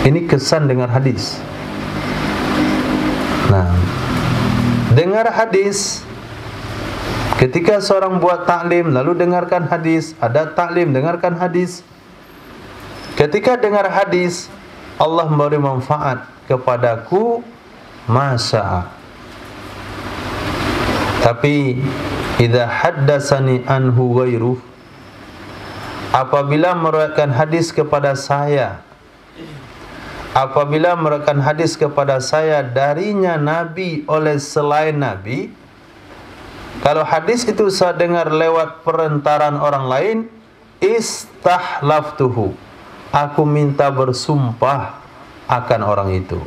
Ini kesan dengar hadis. Nah, dengar hadis. Ketika seorang buat taklim lalu dengarkan hadis, ada taklim dengarkan hadis. Ketika dengar hadis, Allah memberi manfaat kepadaku masya. Tapi idza haddatsani anhu ghairu, apabila meriwayatkan hadis kepada saya, apabila meriwayatkan hadis kepada saya darinya Nabi oleh selain Nabi, kalau hadis itu saya dengar lewat perantaraan orang lain, istahlaftuhu, aku minta bersumpah akan orang itu.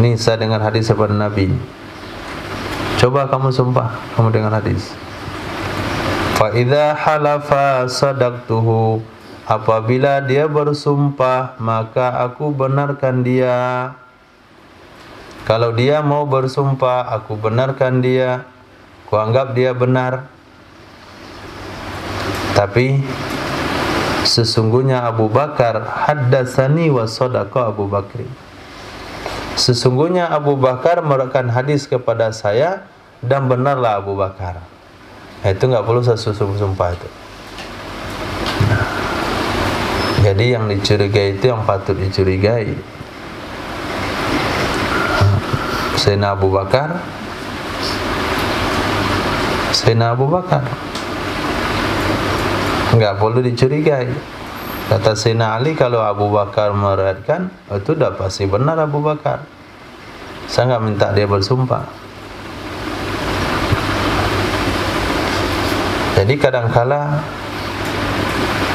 Ini saya dengar hadis daripada Nabi. Coba kamu sumpah, kamu dengar hadis. Fa idza halafa sadaqtuhu, apabila dia bersumpah maka aku benarkan dia. Kalau dia mau bersumpah, aku benarkan dia, aku anggap dia benar. Tapi sesungguhnya Abu Bakar haddatsani wa sadaqa Abu Bakri. Sesungguhnya Abu Bakar meriwayatkan hadis kepada saya dan benarlah Abu Bakar. Itu enggak perlu sumpah itu. Nah, jadi yang dicurigai itu yang patut dicurigai. Sayyidina Abu Bakar. Sayyidina Abu Bakar. Enggak perlu dicurigai. Kata Sayyidina Ali, kalau Abu Bakar meriwayatkan, itu dah pasti benar Abu Bakar. Saya enggak minta dia bersumpah. Jadi kadangkala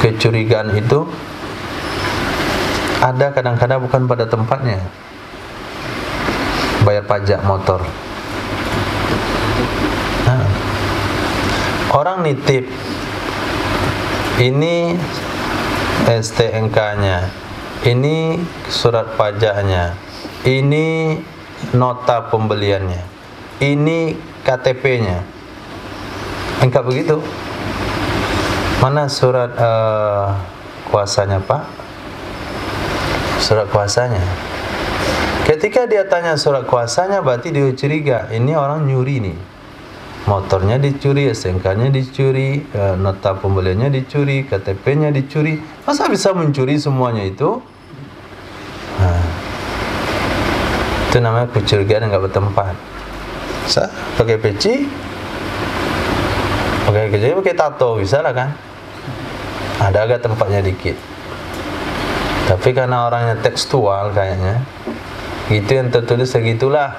kecurigaan itu ada, kadang-kadang bukan pada tempatnya. Bayar pajak motor. Nah, orang nitip, ini STNK-nya, ini surat pajaknya, ini nota pembeliannya, ini KTP-nya. Enggak begitu. Mana surat kuasanya, Pak? Surat kuasanya. Ketika dia tanya surat kuasanya, berarti dia curiga, ini orang nyuri nih. Motornya dicuri, STNK-nya dicuri, nota pembeliannya dicuri, KTP-nya dicuri. Masa bisa mencuri semuanya itu? Nah, itu namanya kecurigaan yang enggak bertempat. Bisa pakai peci, pakai tato, bisa lah kan? Ada agak tempatnya dikit. Tapi karena orangnya tekstual kayaknya, itu yang tertulis segitulah.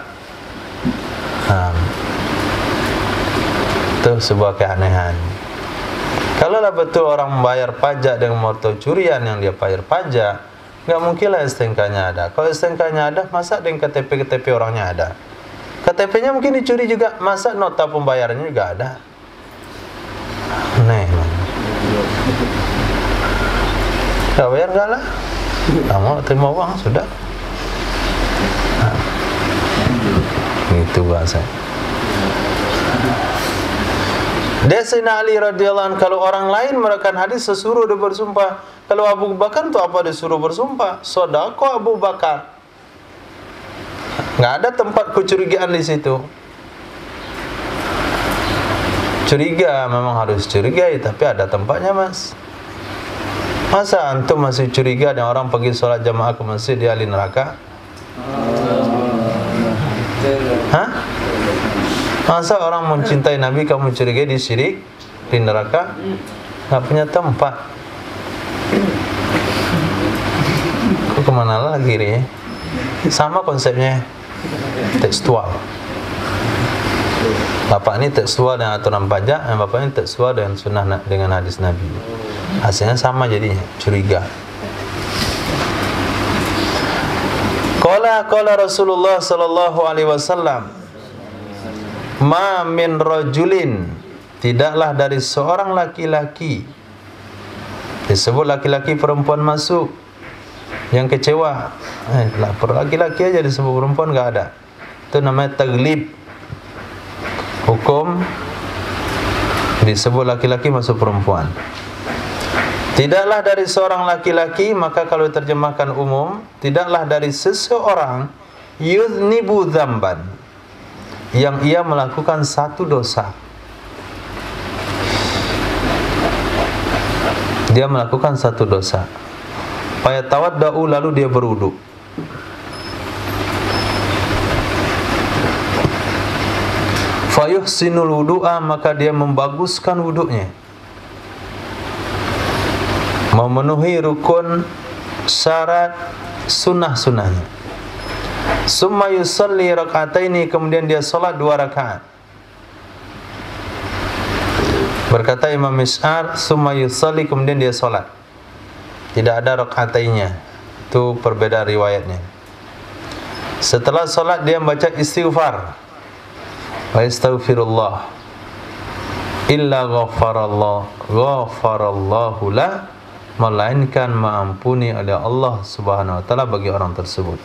Nah, itu sebuah keanehan. Kalau lah betul orang membayar pajak dengan motor curian yang dia bayar pajak, nggak mungkin lah STNK-nya ada. Kalau STNK-nya ada, masa dengan KTP orangnya ada? KTP-nya mungkin dicuri juga, masa nota pembayarannya juga ada? Aneh. Nggak bayar nggak lah? Kamu terima uang sudah. Nah, itu bahasa. Sayyidina Ali radhiyallahu anhu, kalau orang lain meriwayatkan hadis sesuruh dia bersumpah. Kalau Abu Bakar itu apa disuruh bersumpah? Shadaqah Abu Bakar. Enggak ada tempat kecurigaan di situ. Curiga memang harus curigai, tapi ada tempatnya, Mas. Masa antum masih curiga dengan orang pergi sholat jamaah ke masjid dia ahli neraka? Hah? Masa orang mencintai Nabi kamu curigai di syirik, di neraka? Nggak punya tempat. Kok kemana lagi nih? Sama konsepnya, tekstual. Bapak ini tekstual dengan aturan pajak, dan bapak ini tekstual dengan sunnah dengan hadis Nabi. Hasilnya sama jadinya, curiga. Qala Rasulullah sallallahu alaihi wasallam, ma min rajulin, tidaklah dari seorang laki-laki, disebut laki-laki perempuan masuk, yang kecewa, laki-laki aja disebut perempuan enggak ada. Itu namanya taglib. Hukum disebut laki-laki masuk perempuan. Tidaklah dari seorang laki-laki, maka kalau diterjemahkan umum, tidaklah dari seseorang yuznibu dzamban, yang ia melakukan satu dosa. Dia melakukan satu dosa. Fayatawaddau, lalu dia berwudu. Fayuhsinul wudu'a, maka dia membaguskan wudunya, memenuhi rukun, syarat, sunnah-sunnahnya. Summa yusalli raka'ataini, kemudian dia salat 2 rakaat. Berkata Imam Mish'ar, summa yusalli, kemudian dia solat. Tidak ada rakaatainya. Itu perbedaan riwayatnya. Setelah solat dia membaca istighfar. Wa astaghfirullah. Illa ghafarallahu la, melainkan mengampuni oleh Allah Subhanahu wa taala bagi orang tersebut.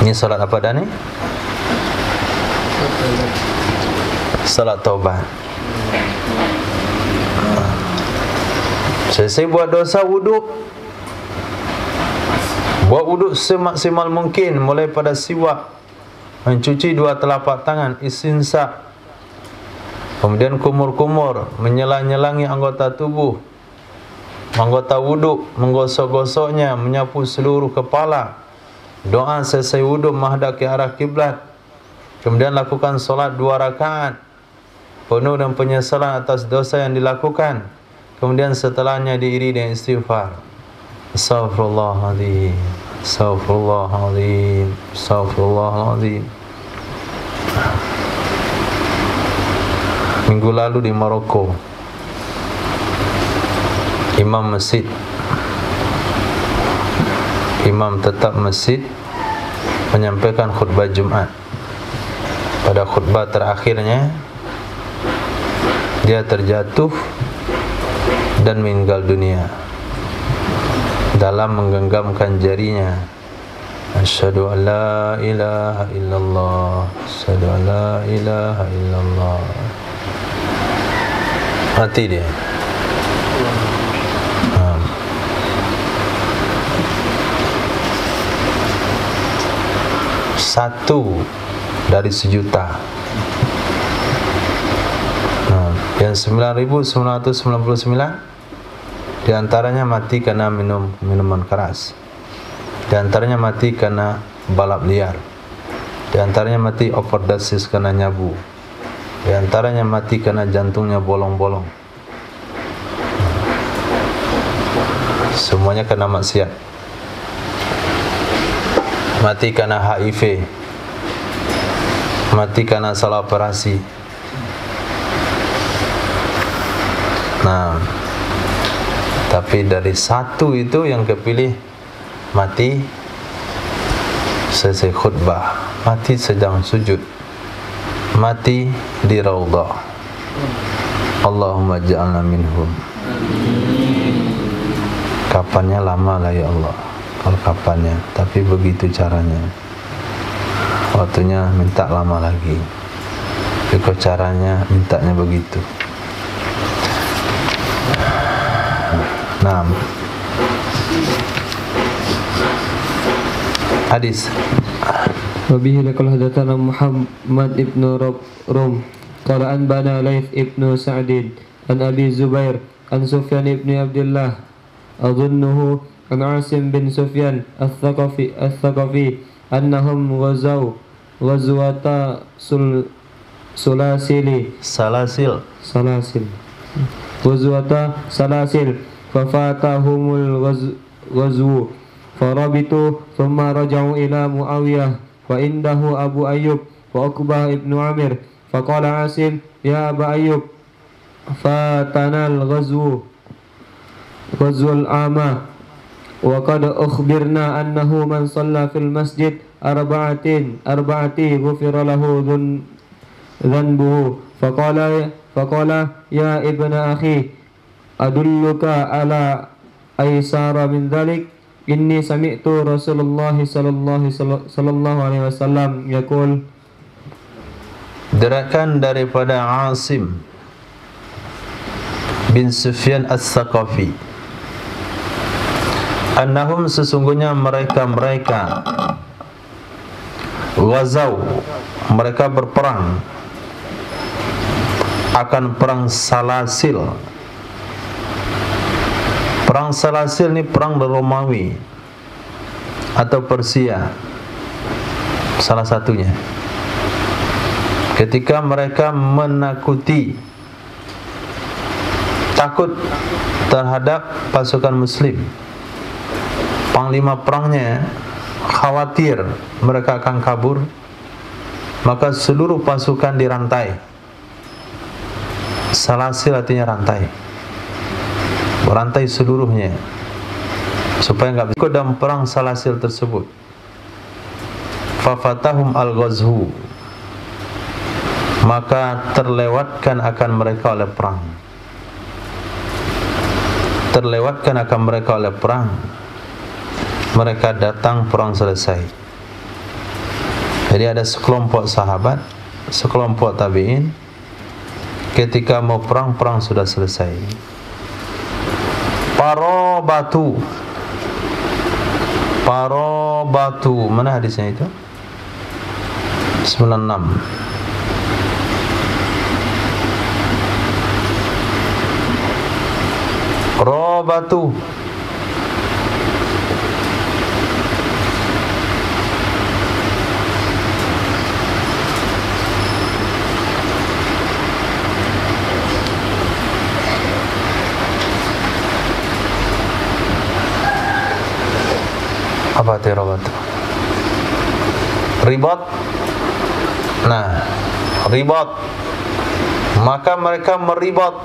Ini salat apa dah ni? Salat taubat. Selesai buat dosa, wuduk. Buat wuduk semaksimal mungkin, mulai pada siwak, mencuci dua telapak tangan, istinsyak, kemudian kumur-kumur, menyelang-nyelangi anggota tubuh, anggota wuduk, menggosok-gosoknya, menyapu seluruh kepala, doa selesai wuduk menghadap ke arah kiblat, kemudian lakukan solat 2 rakaat penuh dan penyesalan atas dosa yang dilakukan, kemudian setelahnya diiri dengan istighfar. Astaghfirullahaladzim, astaghfirullahaladzim, astaghfirullahaladzim. Minggu lalu di Maroko, imam masjid, imam tetap masjid menyampaikan khutbah Jumat. Pada khutbah terakhirnya dia terjatuh dan meninggal dunia dalam menggenggamkan jarinya. Asyhadu an la ilaha illallah, asyhadu an la ilaha illallah. Mati dia. Satu dari sejuta. Yang 9.999 di antaranya mati karena minum minuman keras. Di antaranya mati karena balap liar. Di antaranya mati overdosis karena nyabu. Di antaranya mati karena jantungnya bolong-bolong. Semuanya kena maksiat. Mati karena HIV. Mati karena salah operasi. Nah, tapi dari satu itu yang kepilih mati selesai khutbah, mati sedang sujud, mati di raudhah. Allahumma ja'alna minhum. Kapannya lama lah ya Allah, kalau kapannya, tapi begitu caranya. Waktunya minta lama lagi, tapi caranya mintanya begitu. Nah, hadis. Wabihi lakal hadatsana Muhammad ibn Rum qala anbana Laits ibn Sa'd an Abi Zubair an Sufyan ibn Abdullah adhunnuhu an Asim bin Sufyan al-Thaqafi annahum ghazwata salasil fafatahumul ghazwu farabitu thumma raja'u ila Muawiyah wa indahu Abu Ayyub wa Uqbah ibn Amir faqala Asim ya Aba Ayyub fatanal ghazwul ama wa qad ukhbirna annahu man shalla fil masjid arba'ati ghufira lahu dhanbuhu faqala ya ibna akhi adulluka ala aysara min dhalik inni sami'tu Rasulullah sallallahu alaihi wasallam yaqul. Deriwayatkan daripada Asim bin Sufyan As-Saqafi, annahum sesungguhnya mereka ghazaw, mereka berperang akan perang Salasil. Perang Salasil ni perang Romawi atau Persia, salah satunya. Ketika mereka menakuti, takut terhadap pasukan Muslim, panglima perangnya khawatir mereka akan kabur, maka seluruh pasukan dirantai. Salasil artinya rantai, berantai seluruhnya supaya enggak ikut dalam perang Salasil tersebut. Fafatahum al-ghazhu, maka terlewatkan akan mereka oleh perang. Terlewatkan akan mereka oleh perang. Mereka datang, perang selesai. Jadi ada sekelompok sahabat, sekelompok tabi'in, ketika mau perang, perang sudah selesai. Parobatu, mana hadisnya itu? 96. Robatu, apa itu robatu? Ribot. Nah, ribot, maka mereka meribot,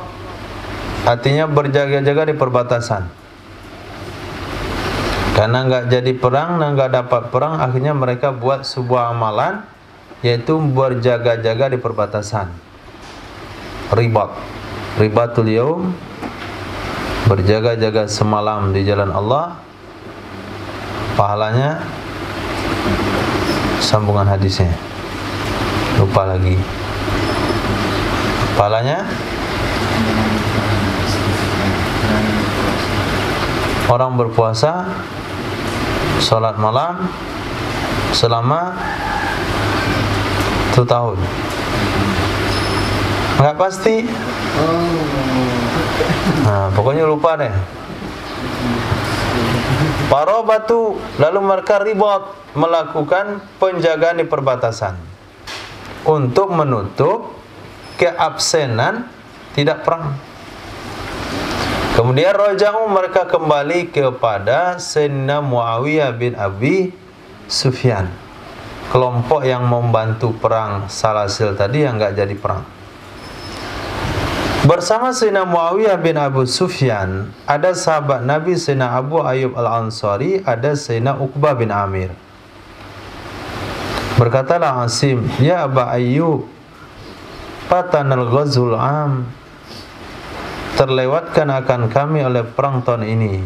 artinya berjaga-jaga di perbatasan. Karena enggak jadi perang dan enggak dapat perang, akhirnya mereka buat sebuah amalan, yaitu berjaga-jaga di perbatasan. Ribot, ribatul yaum, berjaga-jaga semalam di jalan Allah. Pahalanya, sambungan hadisnya lupa lagi. Pahalanya orang berpuasa, sholat malam selama 1 tahun. Enggak pasti. Nah, pokoknya lupa deh. Parobatu, lalu mereka ribot, melakukan penjagaan di perbatasan untuk menutup keabsenan tidak perang. Kemudian raja'u, mereka kembali kepada Sayyidina Muawiyah bin Abi Sufyan, kelompok yang membantu perang Salasil tadi yang enggak jadi perang. Bersama Sayyidina Muawiyah bin Abu Sufyan ada sahabat Nabi Sayyidina Abu Ayyub Al-Ansari, ada Sayyidina Uqbah bin Amir. Berkatalah Asim, "Ya Aba Ayyub, fatanal ghazul am." Terlewatkan akan kami oleh perang tahun ini.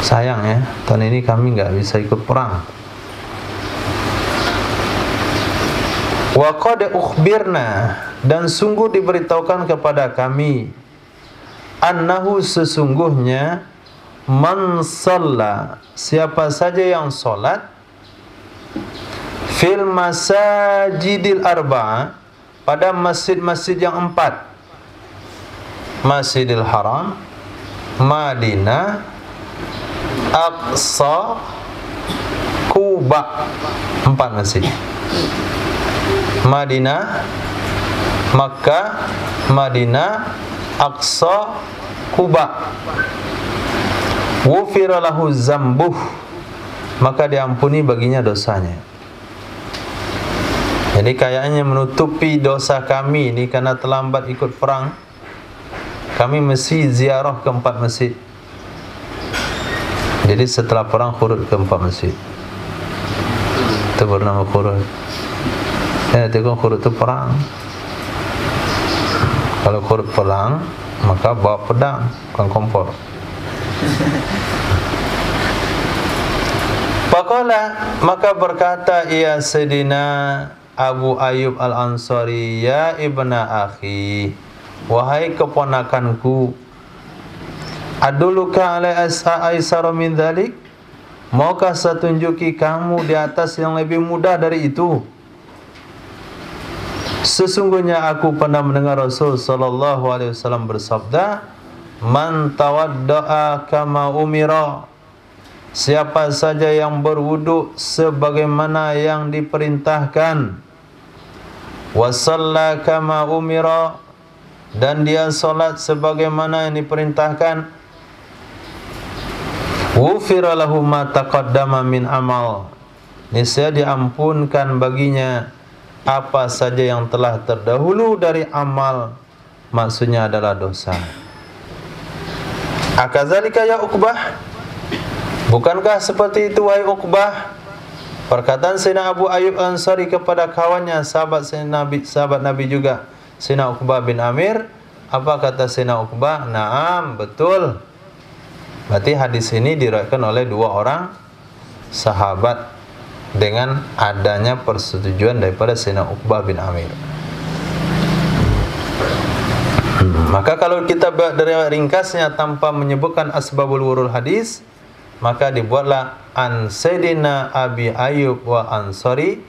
Sayang ya, tahun ini kami enggak bisa ikut perang. Wa qad ukhbirna, dan sungguh diberitahukan kepada kami, annahu, sesungguhnya, man shalla, siapa saja yang solat, fil masajidil arba'ah, pada masjid-masjid yang 4, Masjidil Haram, Madinah, Aqsa, Kuba, 4 masjid. Madinah, Makkah, Madinah, Aqsa, Kuba. Ghufira lahu zambuh, maka diampuni baginya dosanya. Jadi kayaknya menutupi dosa kami ini karena terlambat ikut perang, kami mesti ziarah ke 4 masjid. Jadi setelah perang khurud ke 4 masjid. Itu bernama khurud. Ya, itu kan khurud itu perang. Kalau khurud perang, maka bawa pedang, bukan kompor. Faqala, maka berkata ia Sayyidina Abu Ayyub Al-Ansari, ya ibna akhi, wahai keponakanku, aduluka ala aisara min dhalik, maukah saya tunjuki kamu di atas yang lebih mudah dari itu? Sesungguhnya aku pernah mendengar Rasul sallallahu alaihi wasallam bersabda, man tawadda'a kama umira, siapa saja yang berwudu sebagaimana yang diperintahkan, wa shalla kama umira, dan dia salat sebagaimana yang diperintahkan, ghufira lahu ma taqaddama min amal, niscaya diampunkan baginya apa saja yang telah terdahulu dari amal maksudnya adalah dosa. Akazalika ya Uqbah, bukankah seperti itu wahai Uqbah? Perkataan Sayyidina Abu Ayyub Ansari kepada kawannya, sahabat Nabi juga, Sayyidina Uqbah bin Amir. Apa kata Sayyidina Uqbah? Naam, betul. Berarti hadis ini diriwayatkan oleh dua orang sahabat dengan adanya persetujuan daripada Sayyidina Uqbah bin Amir. Maka kalau kita dari ringkasnya tanpa menyebutkan asbabul wurul hadis, maka dibuatlah an Sayyidina Abi Ayyub wa Ansari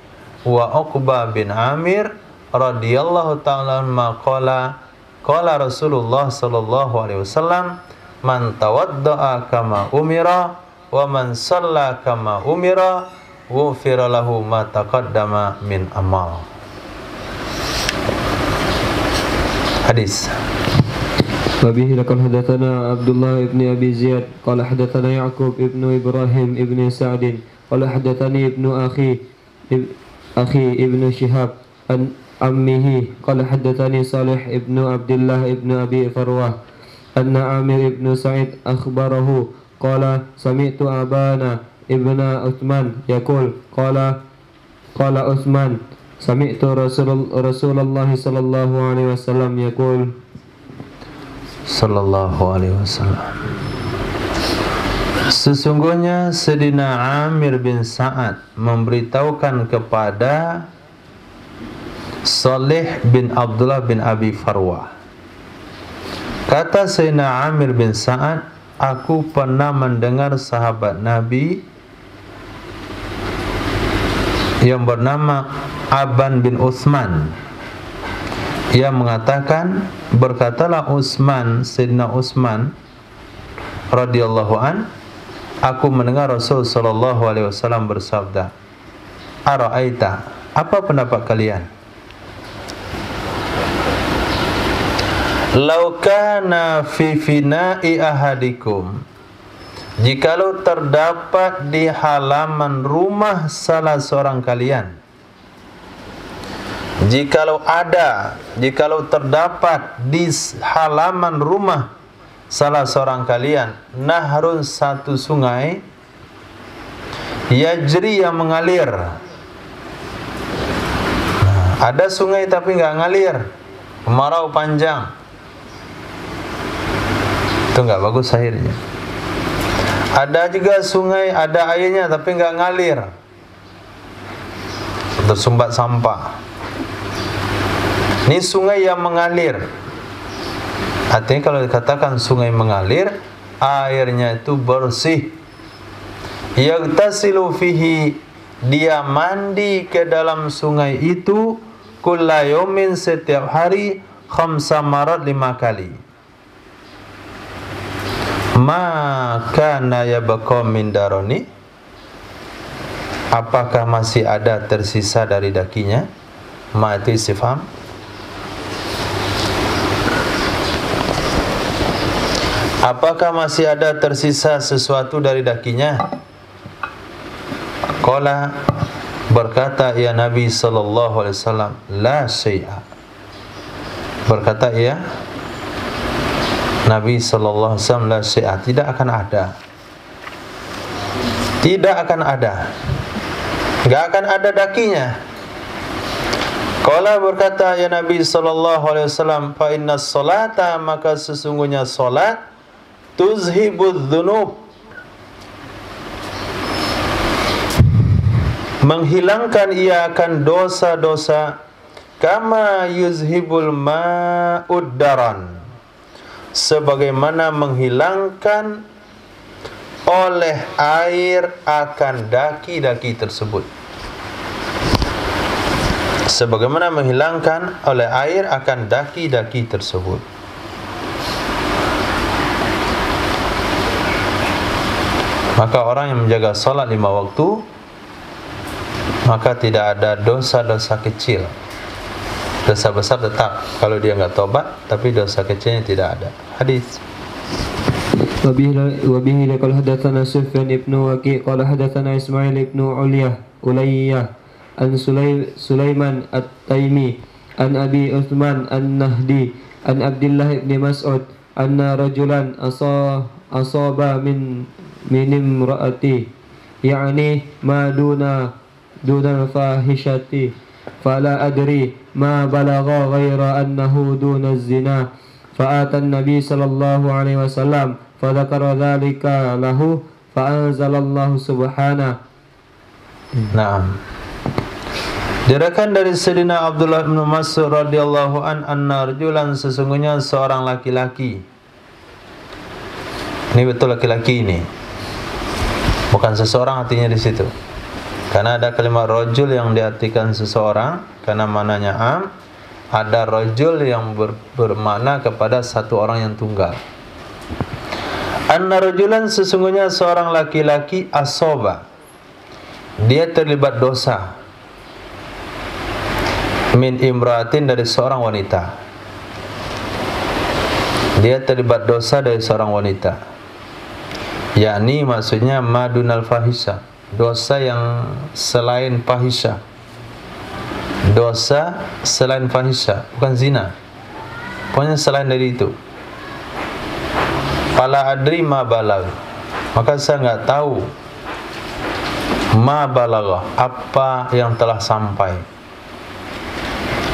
wa Uqbah bin Amir radhiyallahu ta'ala anhuma qala Rasulullah sallallahu alaihi wasallam, man tawadda'a kama umira wa man shalla kama umira ghufira lahu ma taqaddama min amal. Hadis. وبه لقد حدثنا عبد الله بن أبي زياد قال حدثنا يعقوب ابن إبراهيم ابن سعد قال حدثني ابن أخي ابن شهاب عن عمه قال حدثني صالح ابن عبد الله ابن أبي فروة أن عامر ابن سعيد أخبره قال سمعت أبانا ابن عثمان يقول قال عثمان سمعت رسول الله صلى الله عليه وسلم يقول sallallahu alaihi wasallam, sesungguhnya Sayyidina Amir bin Sa'ad memberitahukan kepada Salih bin Abdullah bin Abi Farwah. Kata Sayyidina Amir bin Sa'ad, aku pernah mendengar sahabat Nabi yang bernama Aban bin Uthman. Ia mengatakan, berkatalah Utsman, Sayyidina Utsman radhiyallahu an, aku mendengar Rasul sallallahu alaihi wasallam bersabda, ara'aita, apa pendapat kalian? Lau kana fi fina'i ahadikum, jikalau terdapat di halaman rumah salah seorang kalian, jikalau terdapat di halaman rumah salah seorang kalian nahrun, satu sungai, yajri, yang mengalir. Ada sungai tapi enggak ngalir, kemarau panjang, itu enggak bagus airnya. Ada juga sungai ada airnya tapi enggak ngalir, tersumbat sampah. Ini sungai yang mengalir. Artinya kalau dikatakan sungai mengalir, airnya itu bersih. Yaghtasilu fihi, dia mandi ke dalam sungai itu, kulla yaumin, setiap hari, 5 marat, 5 kali. Maka yabqa min daroni, apakah masih ada tersisa dari dakinya? Ma itu istifham. Apakah masih ada tersisa sesuatu dari dakinya? Qala, berkata ya Nabi sallallahu alaihi wasallam, la syai'a. Berkata ya Nabi sallallahu alaihi wasallam, la syai'a, tidak akan ada. Tidak akan ada. Enggak akan ada dakinya. Qala, berkata ya Nabi sallallahu alaihi wasallam, fa innas salata, maka sesungguhnya salat, tuzhibudz dzunub, menghilangkan ia akan dosa-dosa, kama yuzhibul ma'ud daran, sebagaimana menghilangkan oleh air akan daki-daki tersebut. Sebagaimana menghilangkan oleh air akan daki-daki tersebut. Maka orang yang menjaga salat 5 waktu, maka tidak ada dosa-dosa kecil. Dosa besar tetap kalau dia enggak tobat, tapi dosa kecilnya tidak ada. Hadis. وبه قال حدثنا سفيان بن وكيع قال حدثنا إسماعيل بن علية عن سليمان التيمي عن أبي عثمان النهدي عن عبد الله بن مسعود أن رجلا أصاب من امرأته يعني ما دون الفاحشة فلا أدري ما بلغ غير أنه دون الزنا فأتى النبي صلى الله عليه وسلم فذكر ذلك له فأنزل الله سبحانه. Naam. Diriwayatkan dari Sayyidina Abdullah bin Mas'ud radhiyallahu anna rajulan, sesungguhnya seorang laki-laki. Ini betul laki-laki ini. Bukan seseorang artinya di situ. Karena ada kalimat rajul yang diartikan seseorang karena maknanya am, ada rajul yang bermakna kepada satu orang yang tunggal. Anna rajulan, sesungguhnya seorang laki-laki asoba, dia terlibat dosa, min imra'atin, dari seorang wanita. Dia terlibat dosa dari seorang wanita, yakni maksudnya madunal fahisha, dosa yang selain fahisha. Dosa selain fahisha, bukan zina, pokoknya selain dari itu. Fala adri ma balag, maka saya enggak tahu ma balagha, apa yang telah sampai.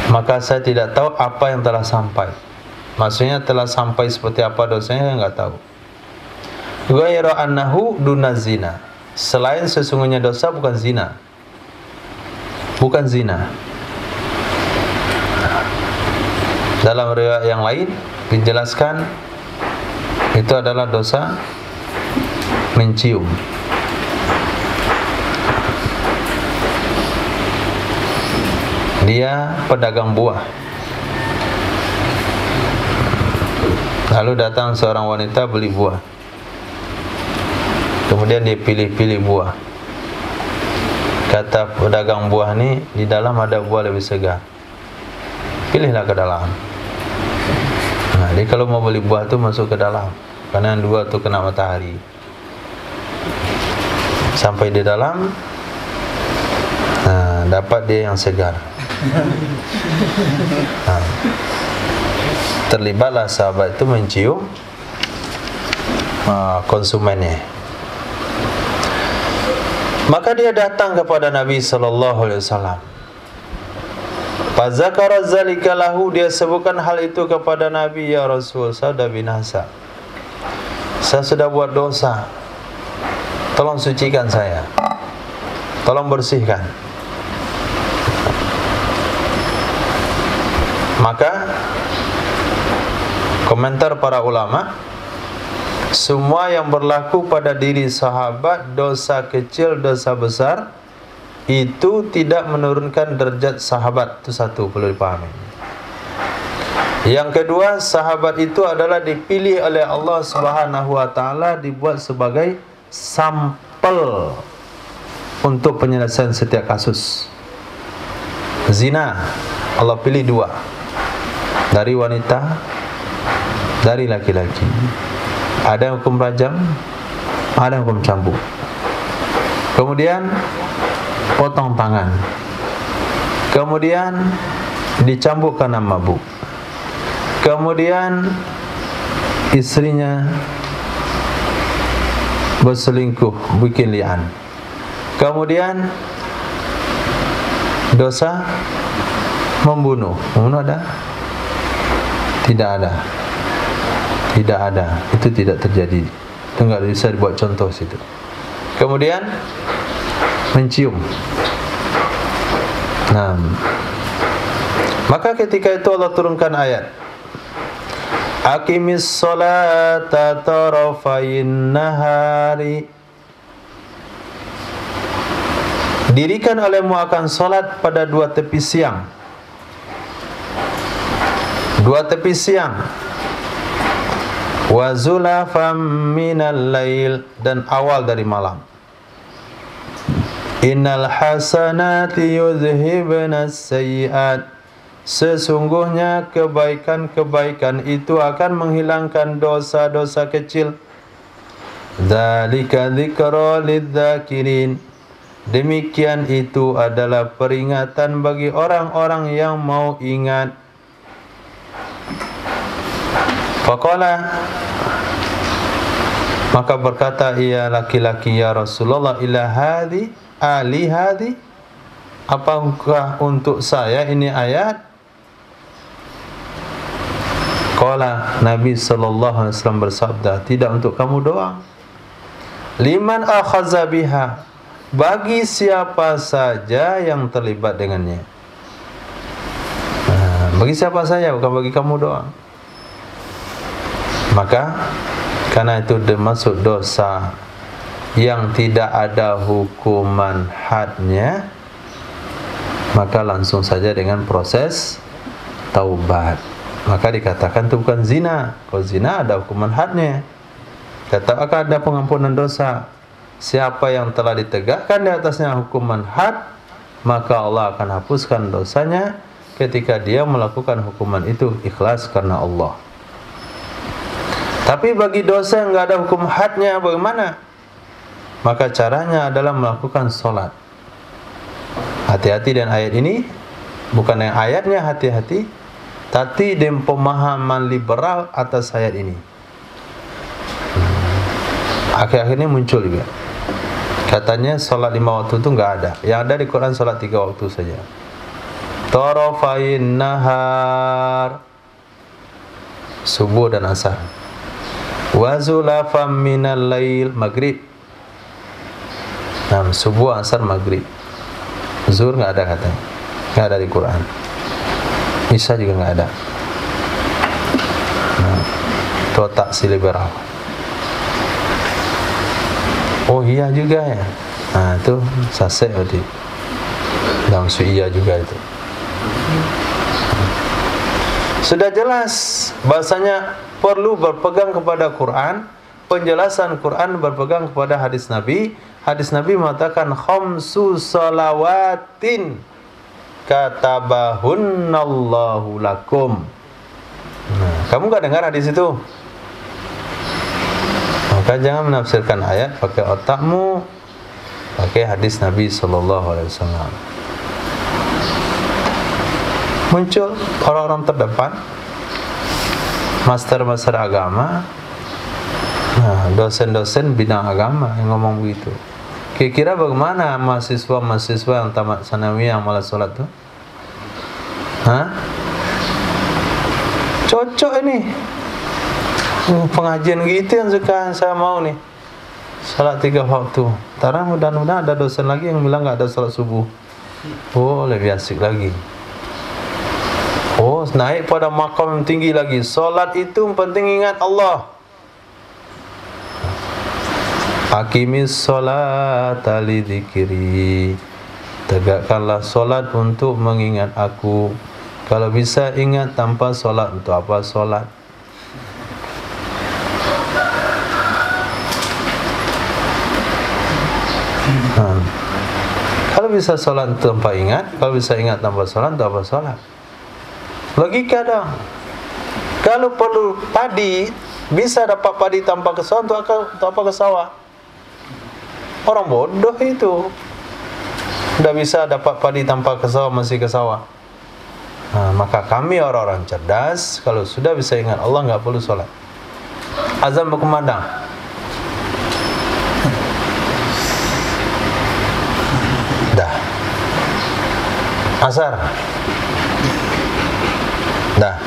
Maka saya tidak tahu apa yang telah sampai. Maksudnya telah sampai seperti apa dosanya, saya enggak tahu. Ghairu annahu dunazina, selain sesungguhnya dosa bukan zina. Bukan zina. Dalam riwayat yang lain dijelaskan itu adalah dosa mencium. Dia pedagang buah. Lalu datang seorang wanita beli buah. Kemudian dia pilih-pilih buah. Kata pedagang buah ini, di dalam ada buah lebih segar, pilihlah ke dalam. Nah, jadi kalau mau beli buah itu masuk ke dalam, karena yang dua itu kena matahari. Sampai di dalam, nah, dapat dia yang segar. Nah, terlibatlah sahabat itu mencium konsumennya. Maka dia datang kepada Nabi sallallahu alaihi wasallam. Fazakara zalika lahu, dia sebutkan hal itu kepada Nabi, ya Rasul, saya sudah binasa. Saya sudah buat dosa. Tolong sucikan saya. Tolong bersihkan. Maka komentar para ulama, semua yang berlaku pada diri sahabat, dosa kecil, dosa besar, itu tidak menurunkan derajat sahabat. Itu satu perlu dipahami. Yang kedua, sahabat itu adalah dipilih oleh Allah Subhanahu wa taala, dibuat sebagai sampel untuk penyelesaian setiap kasus. Zina, Allah pilih dua, dari wanita, dari laki-laki. Ada yang hukum rajam, ada yang hukum cambuk. Kemudian potong tangan, kemudian dicambuk karena mabuk, kemudian istrinya berselingkuh, bikin li'an, kemudian dosa membunuh. Membunuh ada? Tidak ada. Tidak ada. Itu tidak terjadi. Itu enggak bisa dibuat contoh situ. Kemudian mencium. Nah, maka ketika itu Allah turunkan ayat, Aqimis sholata tarafayin nahari, dirikan olehmu akan solat pada dua tepi siang. Dua tepi siang. Wa zulafam minal lail, dan awal dari malam. Innal hasanati yuzhibna as-sayyi'at, sesungguhnya kebaikan-kebaikan itu akan menghilangkan dosa-dosa kecil. Dzalika dzikra lidzakirin, Demikian itu adalah peringatan bagi orang-orang yang mau ingat. Faqala, maka berkata ia laki-laki, ya Rasulullah, ila hadhi ali hadhi, apakah untuk saya ini ayat? Qala, Nabi sallallahu alaihi wasallam bersabda, tidak untuk kamu doang. Liman akhadza biha, bagi siapa saja yang terlibat dengannya. Bagi siapa saja, bukan bagi kamu doang. Maka karena itu termasuk dosa yang tidak ada hukuman hadnya, maka langsung saja dengan proses taubat. Maka dikatakan itu bukan zina. Kalau zina ada hukuman hadnya. Katakan ada pengampunan dosa. Siapa yang telah ditegakkan di atasnya hukuman had, maka Allah akan hapuskan dosanya ketika dia melakukan hukuman itu ikhlas karena Allah. Tapi bagi dosa yang tidak ada hukum hadnya, bagaimana? Maka caranya adalah melakukan sholat. Hati-hati dengan ayat ini. Bukan yang ayatnya hati-hati, tapi dengan pemahaman liberal atas ayat ini. Akhir-akhir ini muncul juga. Katanya sholat 5 waktu itu enggak ada. Yang ada di Quran sholat 3 waktu saja. Tarafain nahar, subuh dan asar. Wa zulafam minal lail, maghrib. Nah, subuh, asar, maghrib. Zuhur enggak ada katanya. Enggak ada di Quran. Isya juga enggak ada. Nah, itu taksi liberal. Oh iya juga ya. Nah itu sasek tadi. Dalam iya juga itu. Sudah jelas bahasanya perlu berpegang kepada Quran. Penjelasan Quran berpegang kepada hadis Nabi. Hadis Nabi mengatakan khamsu salawatin katabahunnallahu lakum. Nah, kamu enggak dengar hadis itu? Maka jangan menafsirkan ayat pakai otakmu, pakai hadis Nabi sallallahu alaihi wasallam. Muncul orang-orang terdepan, master-master agama, dosen-dosen bidang agama yang ngomong begitu. Kira-kira bagaimana mahasiswa-mahasiswa yang tamat sanawiyah yang malas sholat tuh? Cocok ini. Pengajian gitu yang suka saya mau nih. Salat 3 waktu. Tarang mudah-mudahan ada dosen lagi yang bilang enggak ada salat subuh. Oh, lebih asik lagi. Oh, naik pada makam yang tinggi lagi. Salat itu penting ingat Allah. Aqimis sholata li dzikri. Tegakkanlah salat untuk mengingat aku. Kalau bisa ingat tanpa salat, untuk apa salat? Kalau bisa sholat tanpa ingat, kalau bisa ingat tanpa sholat, tanpa sholat. Logika dong. Kalau perlu padi, bisa dapat padi tanpa ke sawah, untuk apa ke sawah? Orang bodoh itu. Sudah bisa dapat padi tanpa ke sawah, masih ke sawah. Maka kami orang-orang cerdas, kalau sudah bisa ingat Allah, enggak perlu sholat. Azan berkumandang. Dah. Asar. Dah.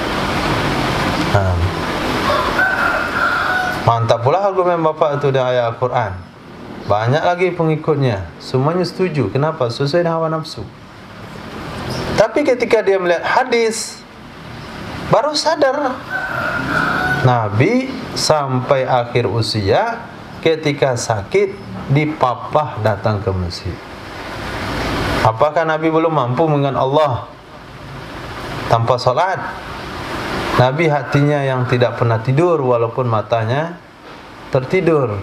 Mantap pula argumen bapak itu dari ayat Al-Quran. Banyak lagi pengikutnya. Semuanya setuju. Kenapa? Sesuai dengan hawa nafsu. Tapi ketika dia melihat hadis, baru sadar. Nabi sampai akhir usia, ketika sakit, dipapah datang ke masjid. Apakah Nabi belum mampu mengingat Allah tanpa salat? Nabi hatinya yang tidak pernah tidur walaupun matanya tertidur.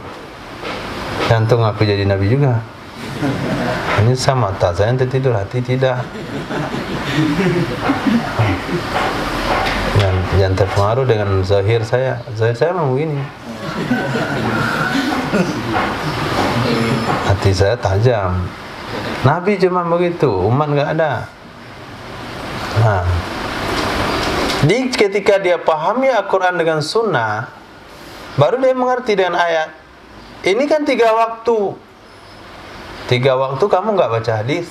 Jantung aku jadi Nabi juga. Ini sama, mata saya yang tertidur, hati tidak. Jangan terpengaruh dengan zahir saya. Zahir saya memang begini. Hati saya tajam. Nabi cuma begitu, umat nggak ada. Nah, jadi ketika dia pahami Al-Quran dengan sunnah, baru dia mengerti dengan ayat. Ini kan 3 waktu. 3 waktu kamu nggak baca hadis.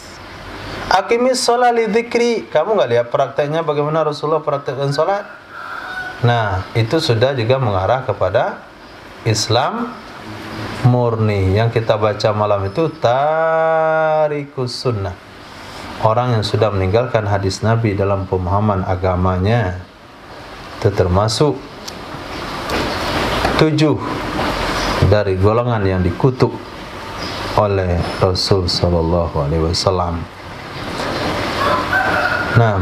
Aqimis sholat li dzikri, kamu nggak lihat prakteknya bagaimana Rasulullah praktekkan sholat. Nah, itu sudah juga mengarah kepada Islam murni. Yang kita baca malam itu tarikus sunnah, orang yang sudah meninggalkan hadis Nabi dalam pemahaman agamanya. Itu termasuk 7 dari golongan yang dikutuk oleh Rasul sallallahu alaihi wasallam. Nah,